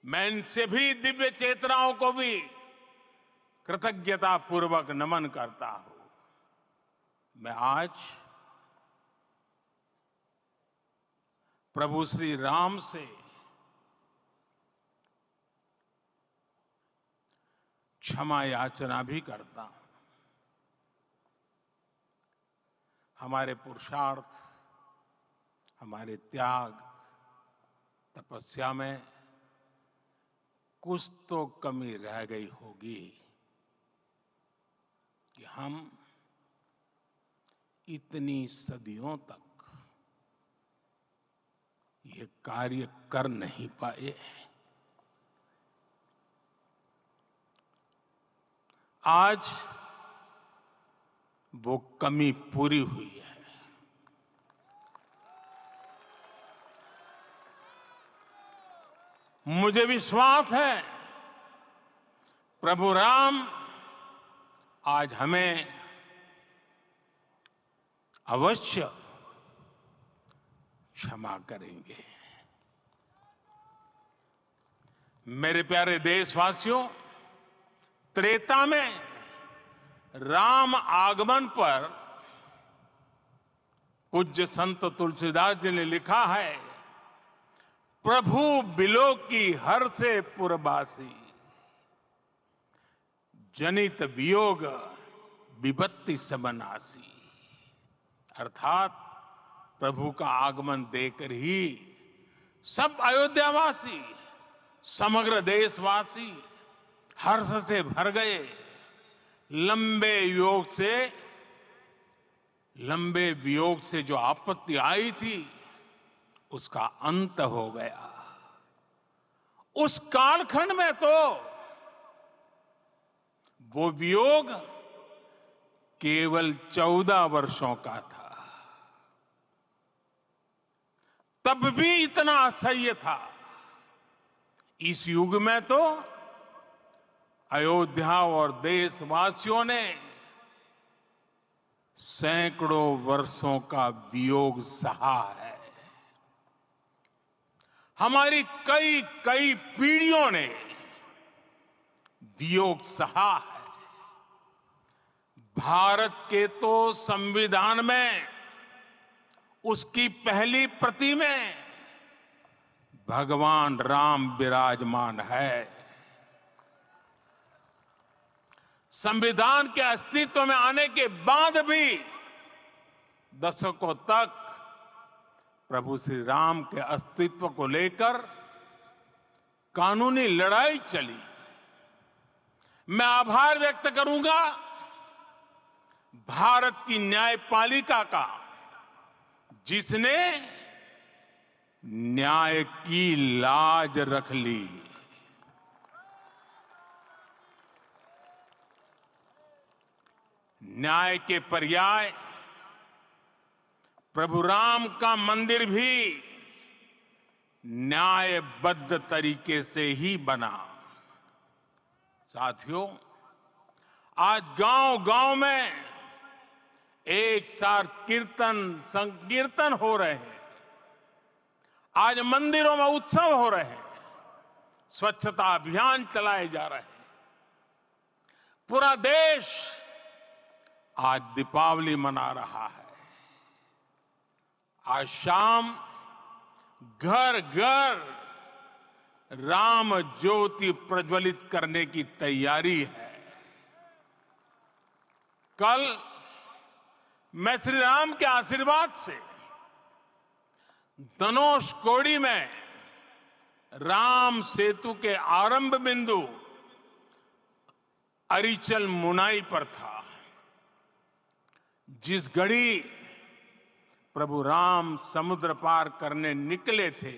मैं इन सभी दिव्य चेतनाओं को भी कृतज्ञता पूर्वक नमन करता हूं। मैं आज प्रभु श्री राम से क्षमा याचना भी करता हूं। हमारे पुरुषार्थ, हमारे त्याग, तपस्या में कुछ तो कमी रह गई होगी कि हम इतनी सदियों तक ये कार्य कर नहीं पाए। आज वो कमी पूरी हुई है। मुझे विश्वास है प्रभु राम आज हमें अवश्य क्षमा करेंगे। मेरे प्यारे देशवासियों, त्रेता में राम आगमन पर पूज्य संत तुलसीदास जी ने लिखा है, प्रभु बिलो की हर से पुरबासी, जनित वियोग विपत्ति सबनासी। अर्थात प्रभु का आगमन देकर ही सब अयोध्यावासी, समग्र देशवासी हर्ष से भर गए। लंबे वियोग से जो आपत्ति आई थी उसका अंत हो गया। उस कालखंड में तो वो वियोग केवल 14 वर्षों का था, तब भी इतना असह्य था। इस युग में तो अयोध्या और देशवासियों ने सैकड़ों वर्षों का वियोग सहा है। हमारी कई कई पीढ़ियों ने वियोग सहा है। भारत के तो संविधान में उसकी पहली प्रति में भगवान राम विराजमान है। संविधान के अस्तित्व में आने के बाद भी दशकों तक प्रभु श्री राम के अस्तित्व को लेकर कानूनी लड़ाई चली। मैं आभार व्यक्त करूंगा भारत की न्यायपालिका का, जिसने न्याय की लाज रख ली। न्याय के पर्याय प्रभु राम का मंदिर भी न्यायबद्ध तरीके से ही बना। साथियों, आज गांव-गांव में एक साथ कीर्तन संकीर्तन हो रहे हैं। आज मंदिरों में उत्सव हो रहे हैं, स्वच्छता अभियान चलाए जा रहे हैं। पूरा देश आज दीपावली मना रहा है। आज शाम घर घर राम ज्योति प्रज्वलित करने की तैयारी है। कल मैं श्री राम के आशीर्वाद से धनुषकोडी में राम सेतु के आरंभ बिंदु अरिचल मुनाई पर था। जिस घड़ी प्रभु राम समुद्र पार करने निकले थे,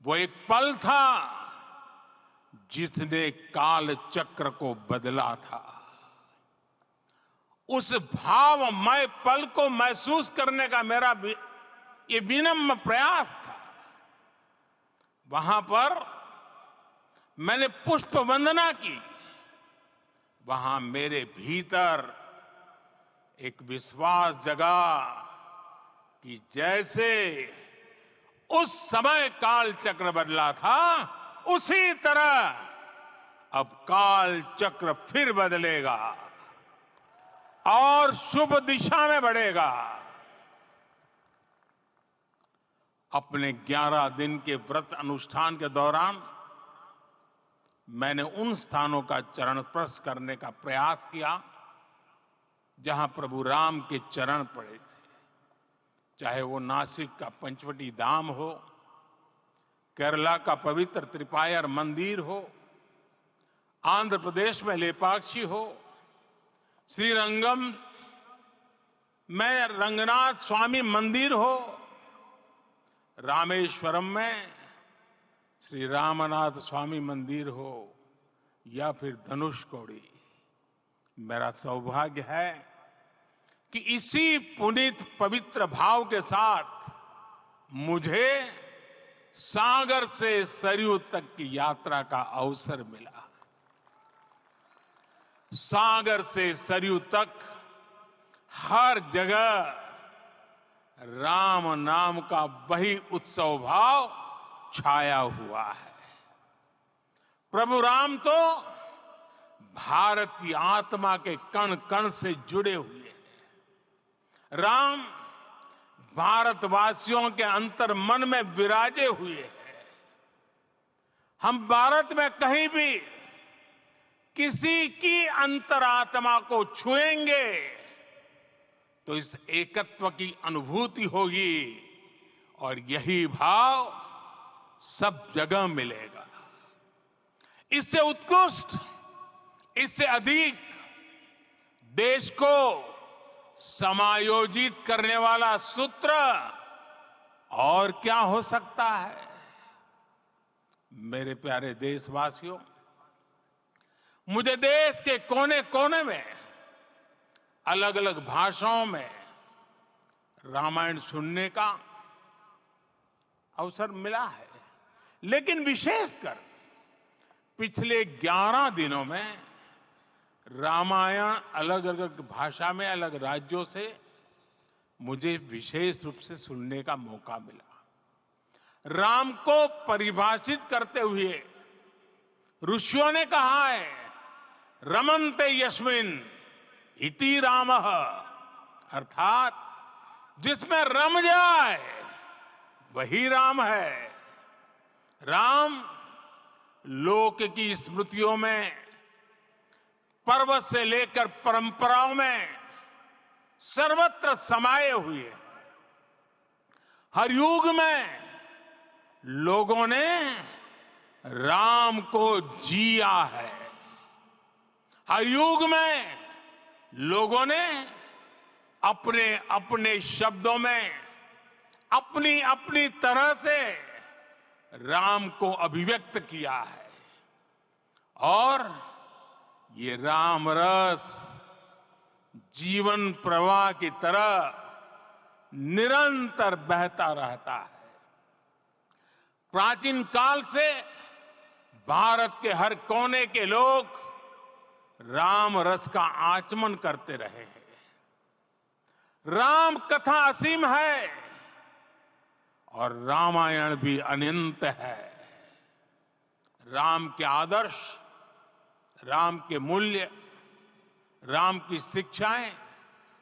वो एक पल था जिसने काल चक्र को बदला था। उस भावमय पल को महसूस करने का मेरा ये विनम्र प्रयास था। वहां पर मैंने पुष्प वंदना की। वहां मेरे भीतर एक विश्वास जगा कि जैसे उस समय काल चक्र बदला था, उसी तरह अब काल चक्र फिर बदलेगा और शुभ दिशा में बढ़ेगा। अपने 11 दिन के व्रत अनुष्ठान के दौरान मैंने उन स्थानों का चरण स्पर्श करने का प्रयास किया जहां प्रभु राम के चरण पड़े थे। चाहे वो नासिक का पंचवटी धाम हो, केरला का पवित्र त्रिपायर मंदिर हो, आंध्र प्रदेश में लेपाक्षी हो, श्रीरंगम में रंगनाथ स्वामी मंदिर हो, रामेश्वरम में श्री रामनाथ स्वामी मंदिर हो, या फिर धनुषकोडी। मेरा सौभाग्य है कि इसी पुनीत पवित्र भाव के साथ मुझे सागर से सरयू तक की यात्रा का अवसर मिला। सागर से सरयू तक हर जगह राम नाम का वही उत्सव भाव छाया हुआ है। प्रभु राम तो भारत की आत्मा के कण कण से जुड़े हुए हैं। राम भारतवासियों के अंतर मन में विराजे हुए हैं। हम भारत में कहीं भी किसी की अंतरात्मा को छुएंगे तो इस एकत्व की अनुभूति होगी और यही भाव सब जगह मिलेगा। इससे उत्कृष्ट, इससे अधिक देश को समायोजित करने वाला सूत्र और क्या हो सकता है। मेरे प्यारे देशवासियों, मुझे देश के कोने कोने में अलग अलग भाषाओं में रामायण सुनने का अवसर मिला है, लेकिन विशेषकर पिछले 11 दिनों में रामायण अलग अलग भाषा में अलग राज्यों से मुझे विशेष रूप से सुनने का मौका मिला। राम को परिभाषित करते हुए ऋषियों ने कहा है, रमन्ते यस्मिन् इति रामः, अर्थात जिसमें रम जाए वही राम है। राम लोक की स्मृतियों में, पर्वत से लेकर परंपराओं में सर्वत्र समाये हुए। हर युग में लोगों ने राम को जिया है। हर युग में लोगों ने अपने अपने शब्दों में अपनी अपनी तरह से राम को अभिव्यक्त किया है और ये राम रस जीवन प्रवाह की तरह निरंतर बहता रहता है। प्राचीन काल से भारत के हर कोने के लोग राम रस का आचमन करते रहे हैं। राम कथा असीम है और रामायण भी अनंत है। राम के आदर्श, राम के मूल्य, राम की शिक्षाएं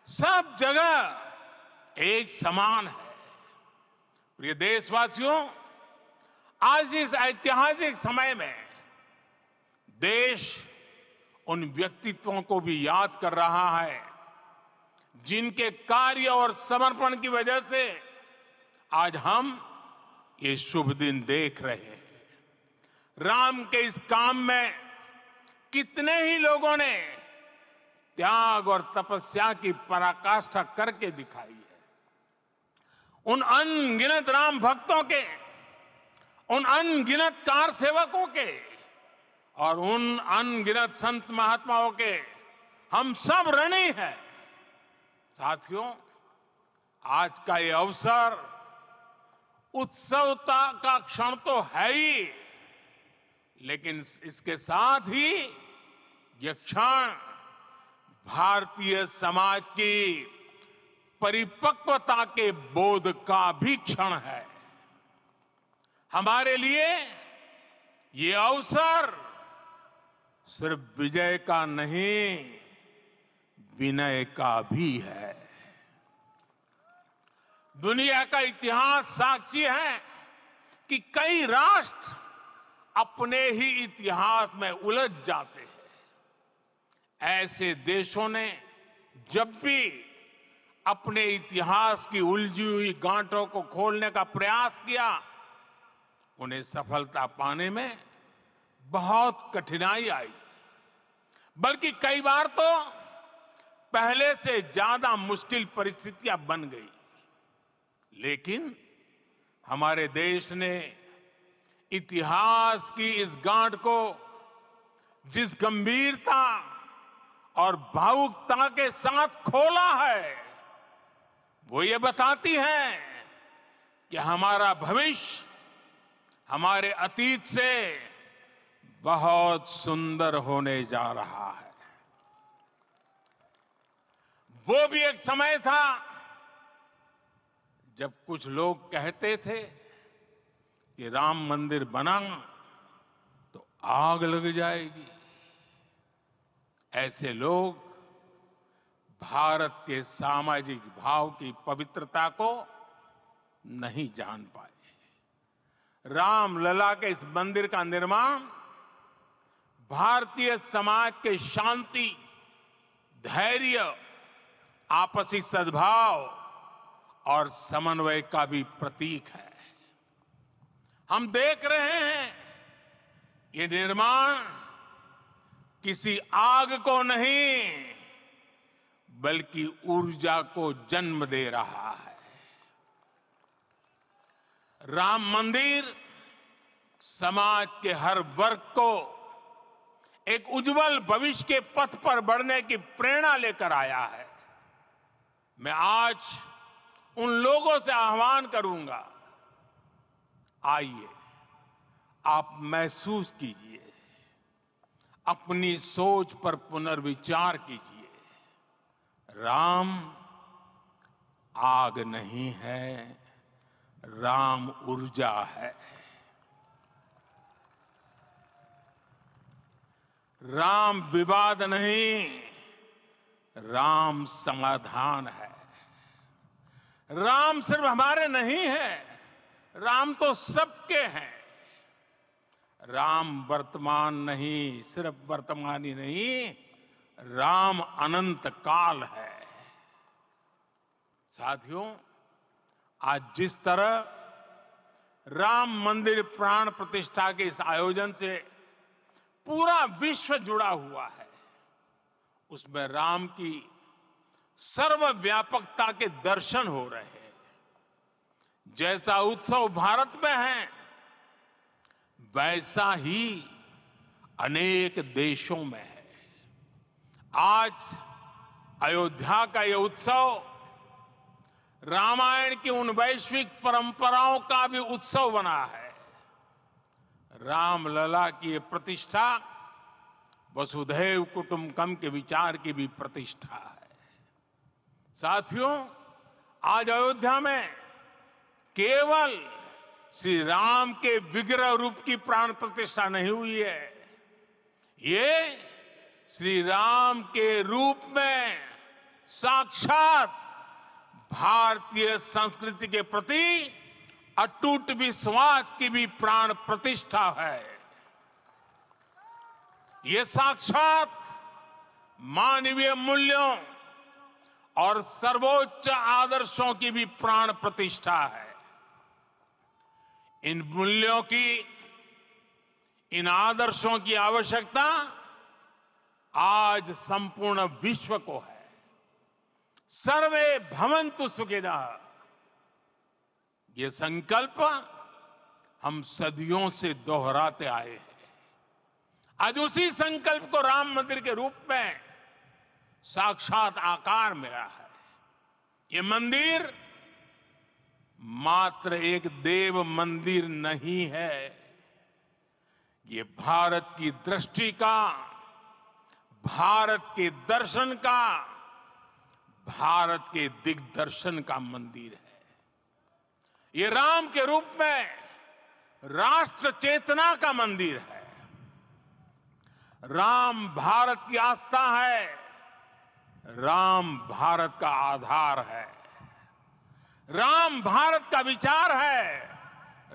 सब जगह एक समान है। प्रिय देशवासियों, आज इस ऐतिहासिक समय में देश उन व्यक्तित्वों को भी याद कर रहा है जिनके कार्य और समर्पण की वजह से आज हम ये शुभ दिन देख रहे हैं। राम के इस काम में कितने ही लोगों ने त्याग और तपस्या की पराकाष्ठा करके दिखाई है। उन अनगिनत राम भक्तों के, उन अनगिनत कार सेवकों के और उन अनगिनत संत महात्माओं के हम सब ऋणी हैं। साथियों, आज का ये अवसर उत्सवता का क्षण तो है ही, लेकिन इसके साथ ही यह क्षण भारतीय समाज की परिपक्वता के बोध का भी क्षण है। हमारे लिए ये अवसर सिर्फ विजय का नहीं, विनय का भी है। दुनिया का इतिहास साक्षी है कि कई राष्ट्र अपने ही इतिहास में उलझ जाते हैं। ऐसे देशों ने जब भी अपने इतिहास की उलझी हुई गांठों को खोलने का प्रयास किया, उन्हें सफलता पाने में बहुत कठिनाई आई, बल्कि कई बार तो पहले से ज्यादा मुश्किल परिस्थितियां बन गई। लेकिन हमारे देश ने इतिहास की इस गांठ को जिस गंभीरता और भावुकता के साथ खोला है, वो ये बताती है कि हमारा भविष्य हमारे अतीत से बहुत सुंदर होने जा रहा है। वो भी एक समय था जब कुछ लोग कहते थे कि राम मंदिर बना तो आग लग जाएगी। ऐसे लोग भारत के सामाजिक भाव की पवित्रता को नहीं जान पाए। रामलला के इस मंदिर का निर्माण भारतीय समाज के शांति, धैर्य, आपसी सद्भाव और समन्वय का भी प्रतीक है। हम देख रहे हैं ये निर्माण किसी आग को नहीं बल्कि ऊर्जा को जन्म दे रहा है। राम मंदिर समाज के हर वर्ग को एक उज्जवल भविष्य के पथ पर बढ़ने की प्रेरणा लेकर आया है। मैं आज उन लोगों से आह्वान करूंगा, आइए आप महसूस कीजिए, अपनी सोच पर पुनर्विचार कीजिए। राम आग नहीं है, राम ऊर्जा है। राम विवाद नहीं, राम समाधान है। राम सिर्फ हमारे नहीं है, राम तो सबके हैं। राम वर्तमान नहीं, सिर्फ वर्तमान ही नहीं, राम अनंत काल है। साथियों, आज जिस तरह राम मंदिर प्राण प्रतिष्ठा के इस आयोजन से पूरा विश्व जुड़ा हुआ है, उसमें राम की सर्वव्यापकता के दर्शन हो रहे हैं। जैसा उत्सव भारत में है, वैसा ही अनेक देशों में है। आज अयोध्या का यह उत्सव रामायण की उन वैश्विक परंपराओं का भी उत्सव बना है। रामलला की ये प्रतिष्ठा वसुधैव कुटुंबकम के विचार की भी प्रतिष्ठा है। साथियों, आज अयोध्या में केवल श्री राम के विग्रह रूप की प्राण प्रतिष्ठा नहीं हुई है, ये श्री राम के रूप में साक्षात भारतीय संस्कृति के प्रति अटूट विश्वास की भी प्राण प्रतिष्ठा है। ये साक्षात मानवीय मूल्यों और सर्वोच्च आदर्शों की भी प्राण प्रतिष्ठा है। इन मूल्यों की, इन आदर्शों की आवश्यकता आज संपूर्ण विश्व को है। सर्वे भवन्तु सुखिनः, ये संकल्प हम सदियों से दोहराते आए हैं। आज उसी संकल्प को राम मंदिर के रूप में साक्षात आकार मिला है। ये मंदिर मात्र एक देव मंदिर नहीं है, ये भारत की दृष्टि का, भारत के दर्शन का, भारत के दिग्दर्शन का मंदिर है। ये राम के रूप में राष्ट्र चेतना का मंदिर है। राम भारत की आस्था है, राम भारत का आधार है, राम भारत का विचार है,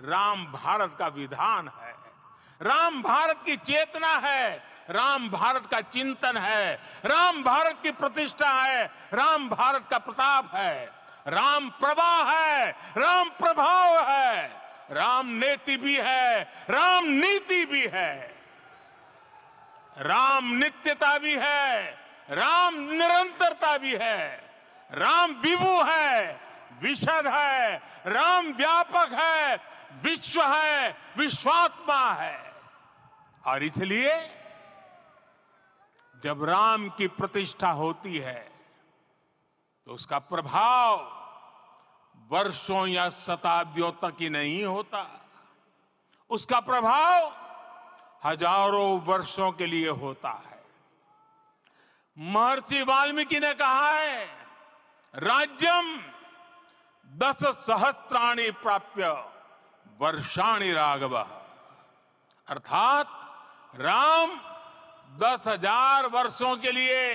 राम भारत का विधान है, राम भारत की चेतना है, राम भारत का चिंतन है, राम भारत की प्रतिष्ठा है, राम भारत का प्रताप है, राम प्रवाह है, राम प्रभाव है, राम नेति भी है, राम नीति भी है, राम नित्यता भी है, राम निरंतरता भी है, राम विभु है, विशद है, राम व्यापक है, विश्व है, विश्वात्मा है। और इसलिए जब राम की प्रतिष्ठा होती है तो उसका प्रभाव वर्षों या शताब्दियों तक ही नहीं होता, उसका प्रभाव हजारों वर्षों के लिए होता है। महर्षि वाल्मीकि ने कहा है, राज्यम 10 सहस्त्राणि प्राप्य वर्षाणि राघव, अर्थात राम 10,000 वर्षों के लिए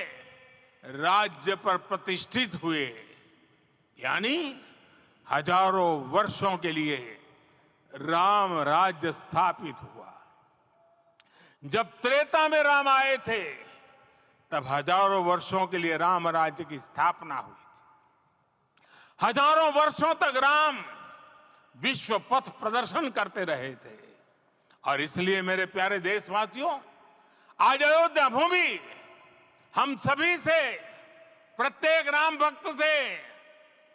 राज्य पर प्रतिष्ठित हुए, यानी हजारों वर्षों के लिए राम राज्य स्थापित हुआ। जब त्रेता में राम आए थे तब हजारों वर्षों के लिए राम राज्य की स्थापना हुई थी। हजारों वर्षों तक राम विश्व पथ प्रदर्शन करते रहे थे। और इसलिए मेरे प्यारे देशवासियों, आज अयोध्या भूमि हम सभी से, प्रत्येक राम भक्त से,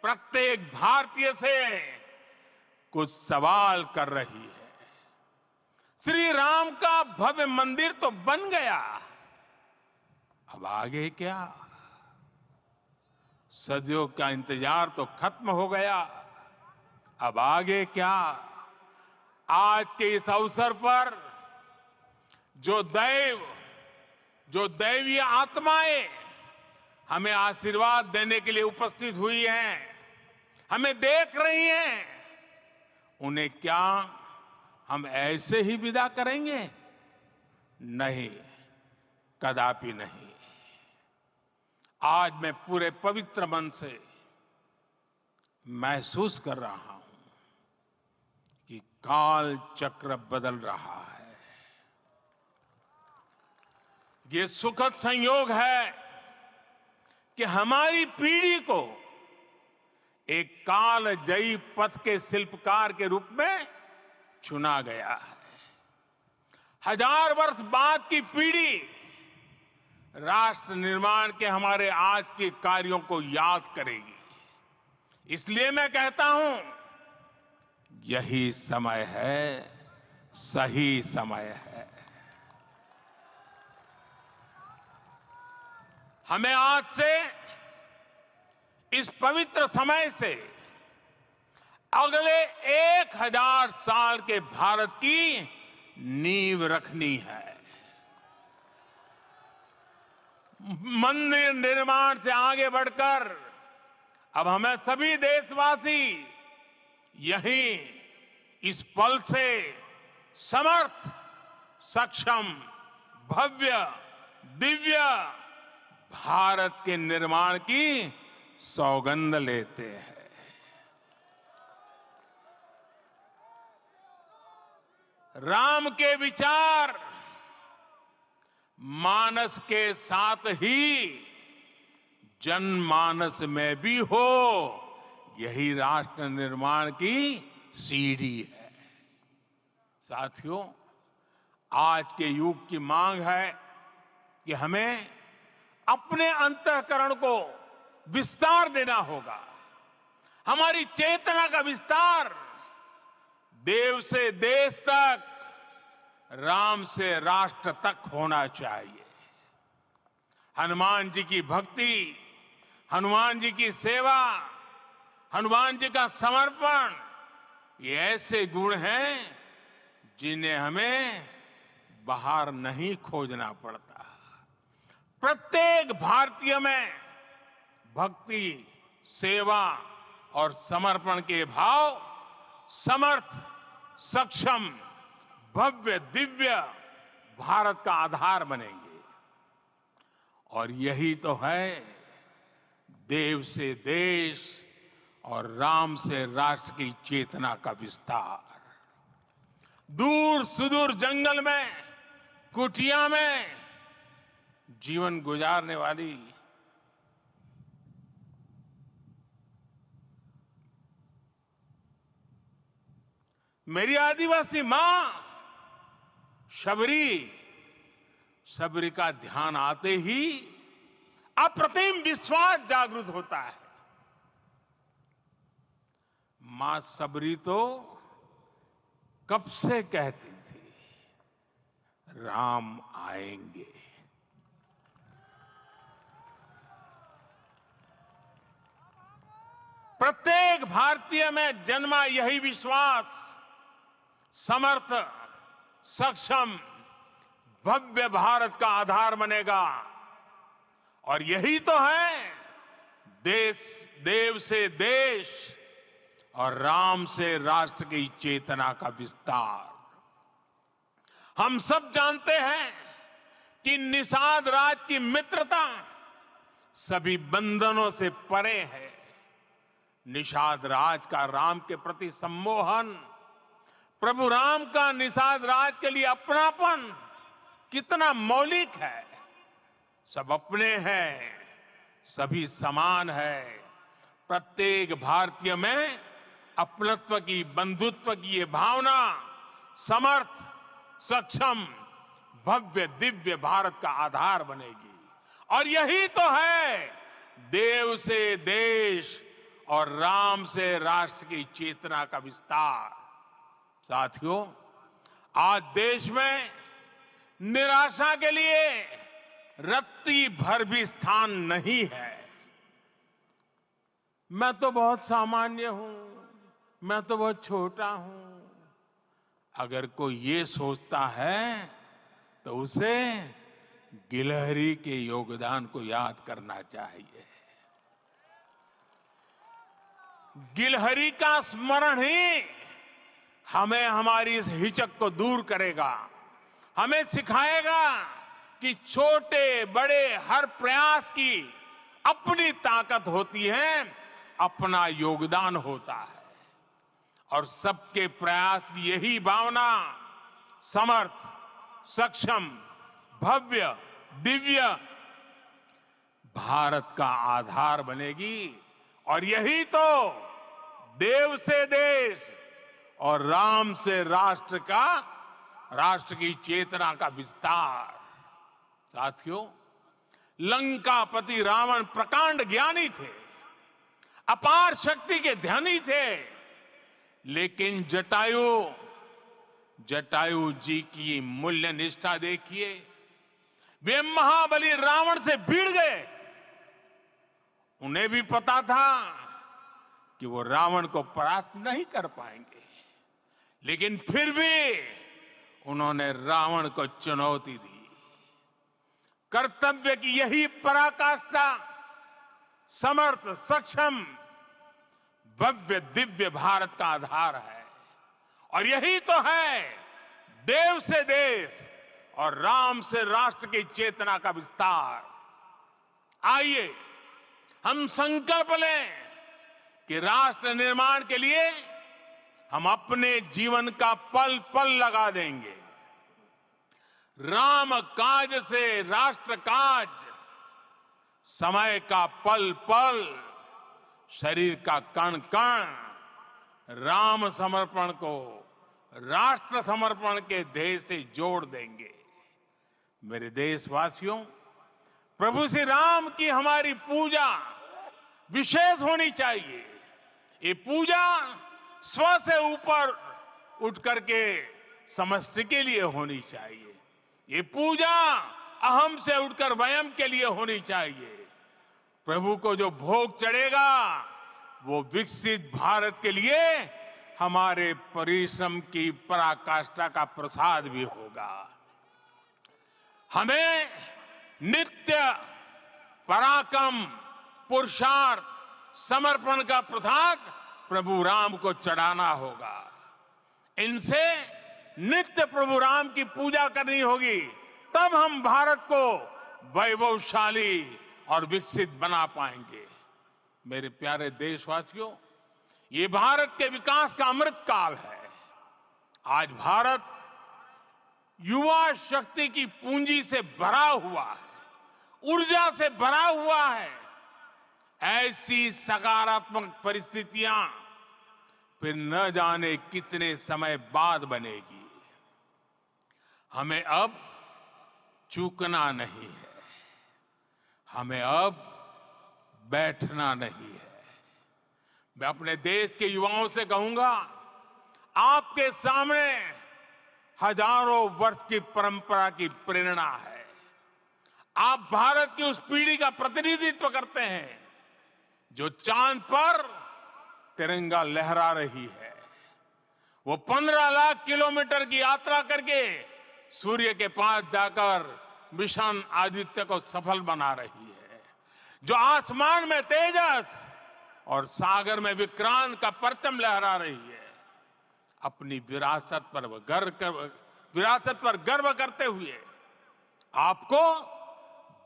प्रत्येक भारतीय से कुछ सवाल कर रही है। श्री राम का भव्य मंदिर तो बन गया, अब आगे क्या? सदियों का इंतजार तो खत्म हो गया, अब आगे क्या? आज के इस अवसर पर जो दैवीय आत्माएं हमें आशीर्वाद देने के लिए उपस्थित हुई हैं, हमें देख रही हैं, उन्हें क्या हम ऐसे ही विदा करेंगे? नहीं, कदापि नहीं। आज मैं पूरे पवित्र मन से महसूस कर रहा हूं कि काल चक्र बदल रहा है। ये सुखद संयोग है कि हमारी पीढ़ी को एक कालजयी पथ के शिल्पकार के रूप में चुना गया है। 1000 वर्ष बाद की पीढ़ी राष्ट्र निर्माण के हमारे आज के कार्यों को याद करेगी। इसलिए मैं कहता हूं, यही समय है, सही समय है। हमें आज से, इस पवित्र समय से अगले 1000 साल के भारत की नींव रखनी है। मंदिर निर्माण से आगे बढ़कर अब हमें सभी देशवासी यही इस पल से समर्थ, सक्षम, भव्य, दिव्य भारत के निर्माण की सौगंध लेते हैं। राम के विचार मानस के साथ ही जनमानस में भी हो, यही राष्ट्र निर्माण की सीढ़ी है। साथियों, आज के युग की मांग है कि हमें अपने अंतःकरण को विस्तार देना होगा। हमारी चेतना का विस्तार देव से देश तक, राम से राष्ट्र तक होना चाहिए। हनुमान जी की भक्ति, हनुमान जी की सेवा, हनुमान जी का समर्पण, ये ऐसे गुण हैं जिन्हें हमें बाहर नहीं खोजना पड़ता। प्रत्येक भारतीय में भक्ति, सेवा और समर्पण के भाव समर्थ, सक्षम, भव्य, दिव्य भारत का आधार बनेंगे। और यही तो है देव से देश और राम से राष्ट्र की चेतना का विस्तार। दूर सुदूर जंगल में, कुटिया में जीवन गुजारने वाली मेरी आदिवासी मां शबरी का ध्यान आते ही अप्रतिम विश्वास जागृत होता है। मां शबरी तो कब से कहती थी, राम आएंगे। प्रत्येक भारतीय में जन्मा यही विश्वास समर्थ, सक्षम, भव्य भारत का आधार बनेगा। और यही तो है देव से देश और राम से राष्ट्र की चेतना का विस्तार। हम सब जानते हैं कि निषाद राज की मित्रता सभी बंधनों से परे है। निषाद राज का राम के प्रति सम्मोहन, प्रभु राम का निषाद राज के लिए अपनापन कितना मौलिक है। सब अपने हैं, सभी समान है। प्रत्येक भारतीय में अपनत्व की, बंधुत्व की ये भावना समर्थ, सक्षम, भव्य, दिव्य भारत का आधार बनेगी। और यही तो है देव से देश और राम से राष्ट्र की चेतना का विस्तार। साथियों, आज देश में निराशा के लिए रत्ती भर भी स्थान नहीं है। मैं तो बहुत सामान्य हूं, मैं तो बहुत छोटा हूं, अगर कोई ये सोचता है तो उसे गिलहरी के योगदान को याद करना चाहिए। गिलहरी का स्मरण ही हमें हमारी इस हिचक को दूर करेगा, हमें सिखाएगा कि छोटे बड़े हर प्रयास की अपनी ताकत होती है, अपना योगदान होता है। और सबके प्रयास की यही भावना समर्थ, सक्षम, भव्य, दिव्य भारत का आधार बनेगी। और यही तो देव से देश और राम से राष्ट्र की चेतना का विस्तार। साथियों, लंकापति रावण प्रकांड ज्ञानी थे, अपार शक्ति के धनी थे, लेकिन जटायु जी की मूल्य निष्ठा देखिए। वे महाबली रावण से भिड़ गए। उन्हें भी पता था कि वो रावण को परास्त नहीं कर पाएंगे, लेकिन फिर भी उन्होंने रावण को चुनौती दी। कर्तव्य की यही पराकाष्ठा समर्थ, सक्षम, भव्य, दिव्य भारत का आधार है। और यही तो है देव से देश और राम से राष्ट्र की चेतना का विस्तार। आइए हम संकल्प लें कि राष्ट्र निर्माण के लिए हम अपने जीवन का पल पल लगा देंगे। राम काज से राष्ट्र काज, समय का पल पल, शरीर का कण कण राम समर्पण को राष्ट्र समर्पण के ध्येय से जोड़ देंगे। मेरे देशवासियों, प्रभु श्री राम की हमारी पूजा विशेष होनी चाहिए। ये पूजा स्व से ऊपर उठ करके समष्टि के लिए होनी चाहिए। ये पूजा अहम से उठकर वयम के लिए होनी चाहिए। प्रभु को जो भोग चढ़ेगा वो विकसित भारत के लिए हमारे परिश्रम की पराकाष्ठा का प्रसाद भी होगा। हमें नित्य पराक्रम, पुरुषार्थ, समर्पण का प्रसाद प्रभु राम को चढ़ाना होगा। इनसे नित्य प्रभु राम की पूजा करनी होगी, तब हम भारत को वैभवशाली और विकसित बना पाएंगे। मेरे प्यारे देशवासियों, ये भारत के विकास का अमृत काल है। आज भारत युवा शक्ति की पूंजी से भरा हुआ है, ऊर्जा से भरा हुआ है। ऐसी सकारात्मक परिस्थितियां फिर न जाने कितने समय बाद बनेगी। हमें अब चूकना नहीं है, हमें अब बैठना नहीं है। मैं अपने देश के युवाओं से कहूंगा, आपके सामने हजारों वर्ष की परंपरा की प्रेरणा है। आप भारत की उस पीढ़ी का प्रतिनिधित्व करते हैं जो चांद पर तिरंगा लहरा रही है। वो 15 लाख किलोमीटर की यात्रा करके सूर्य के पास जाकर मिशन आदित्य को सफल बना रही है, जो आसमान में तेजस और सागर में विक्रांत का परचम लहरा रही है। अपनी विरासत पर गर्व करते हुए आपको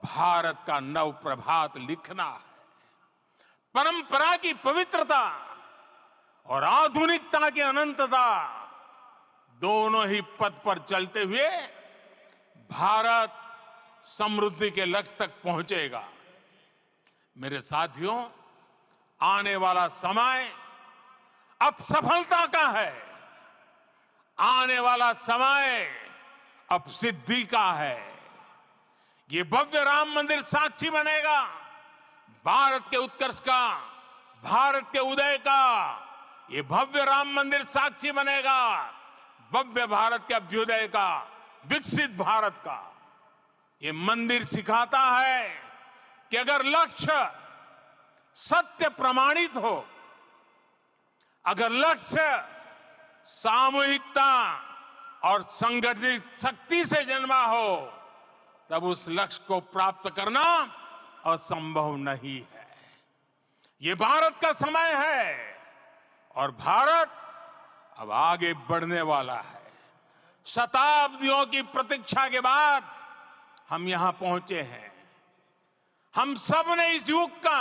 भारत का नव प्रभात लिखना है। परंपरा की पवित्रता और आधुनिकता की अनंतता दोनों ही पथ पर चलते हुए भारत समृद्धि के लक्ष्य तक पहुंचेगा। मेरे साथियों, आने वाला समय अब सफलता का है, आने वाला समय अब सिद्धि का है। ये भव्य राम मंदिर साक्षी बनेगा भारत के उत्कर्ष का, भारत के उदय का। ये भव्य राम मंदिर साक्षी बनेगा भव्य भारत के अभ्युदय का, विकसित भारत का। ये मंदिर सिखाता है कि अगर लक्ष्य सत्य प्रमाणित हो, अगर लक्ष्य सामूहिकता और संगठित शक्ति से जन्मा हो, तब उस लक्ष्य को प्राप्त करना असंभव नहीं है। ये भारत का समय है और भारत अब आगे बढ़ने वाला है। शताब्दियों की प्रतीक्षा के बाद हम यहां पहुंचे हैं। हम सब ने इस युग का,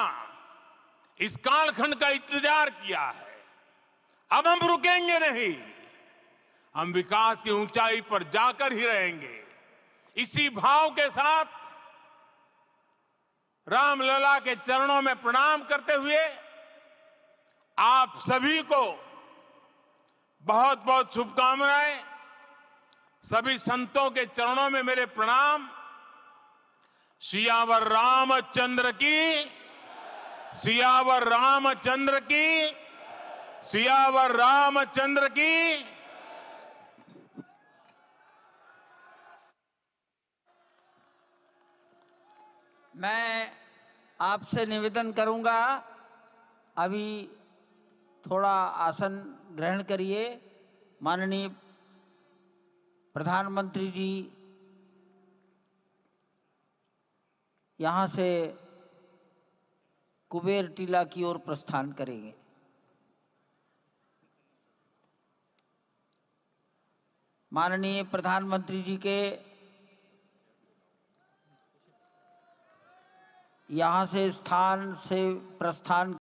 इस कालखंड का इंतजार किया है। अब हम रुकेंगे नहीं, हम विकास की ऊंचाई पर जाकर ही रहेंगे। इसी भाव के साथ रामलला के चरणों में प्रणाम करते हुए आप सभी को बहुत बहुत शुभकामनाएं। सभी संतों के चरणों में मेरे प्रणाम। सियावर रामचंद्र की, सियावर रामचंद्र की, सियावर रामचंद्र की। मैं आपसे निवेदन करूंगा, अभी थोड़ा आसन ग्रहण करिए। माननीय प्रधानमंत्री जी यहाँ से कुबेर टीला की ओर प्रस्थान करेंगे। माननीय प्रधानमंत्री जी के यहाँ से प्रस्थान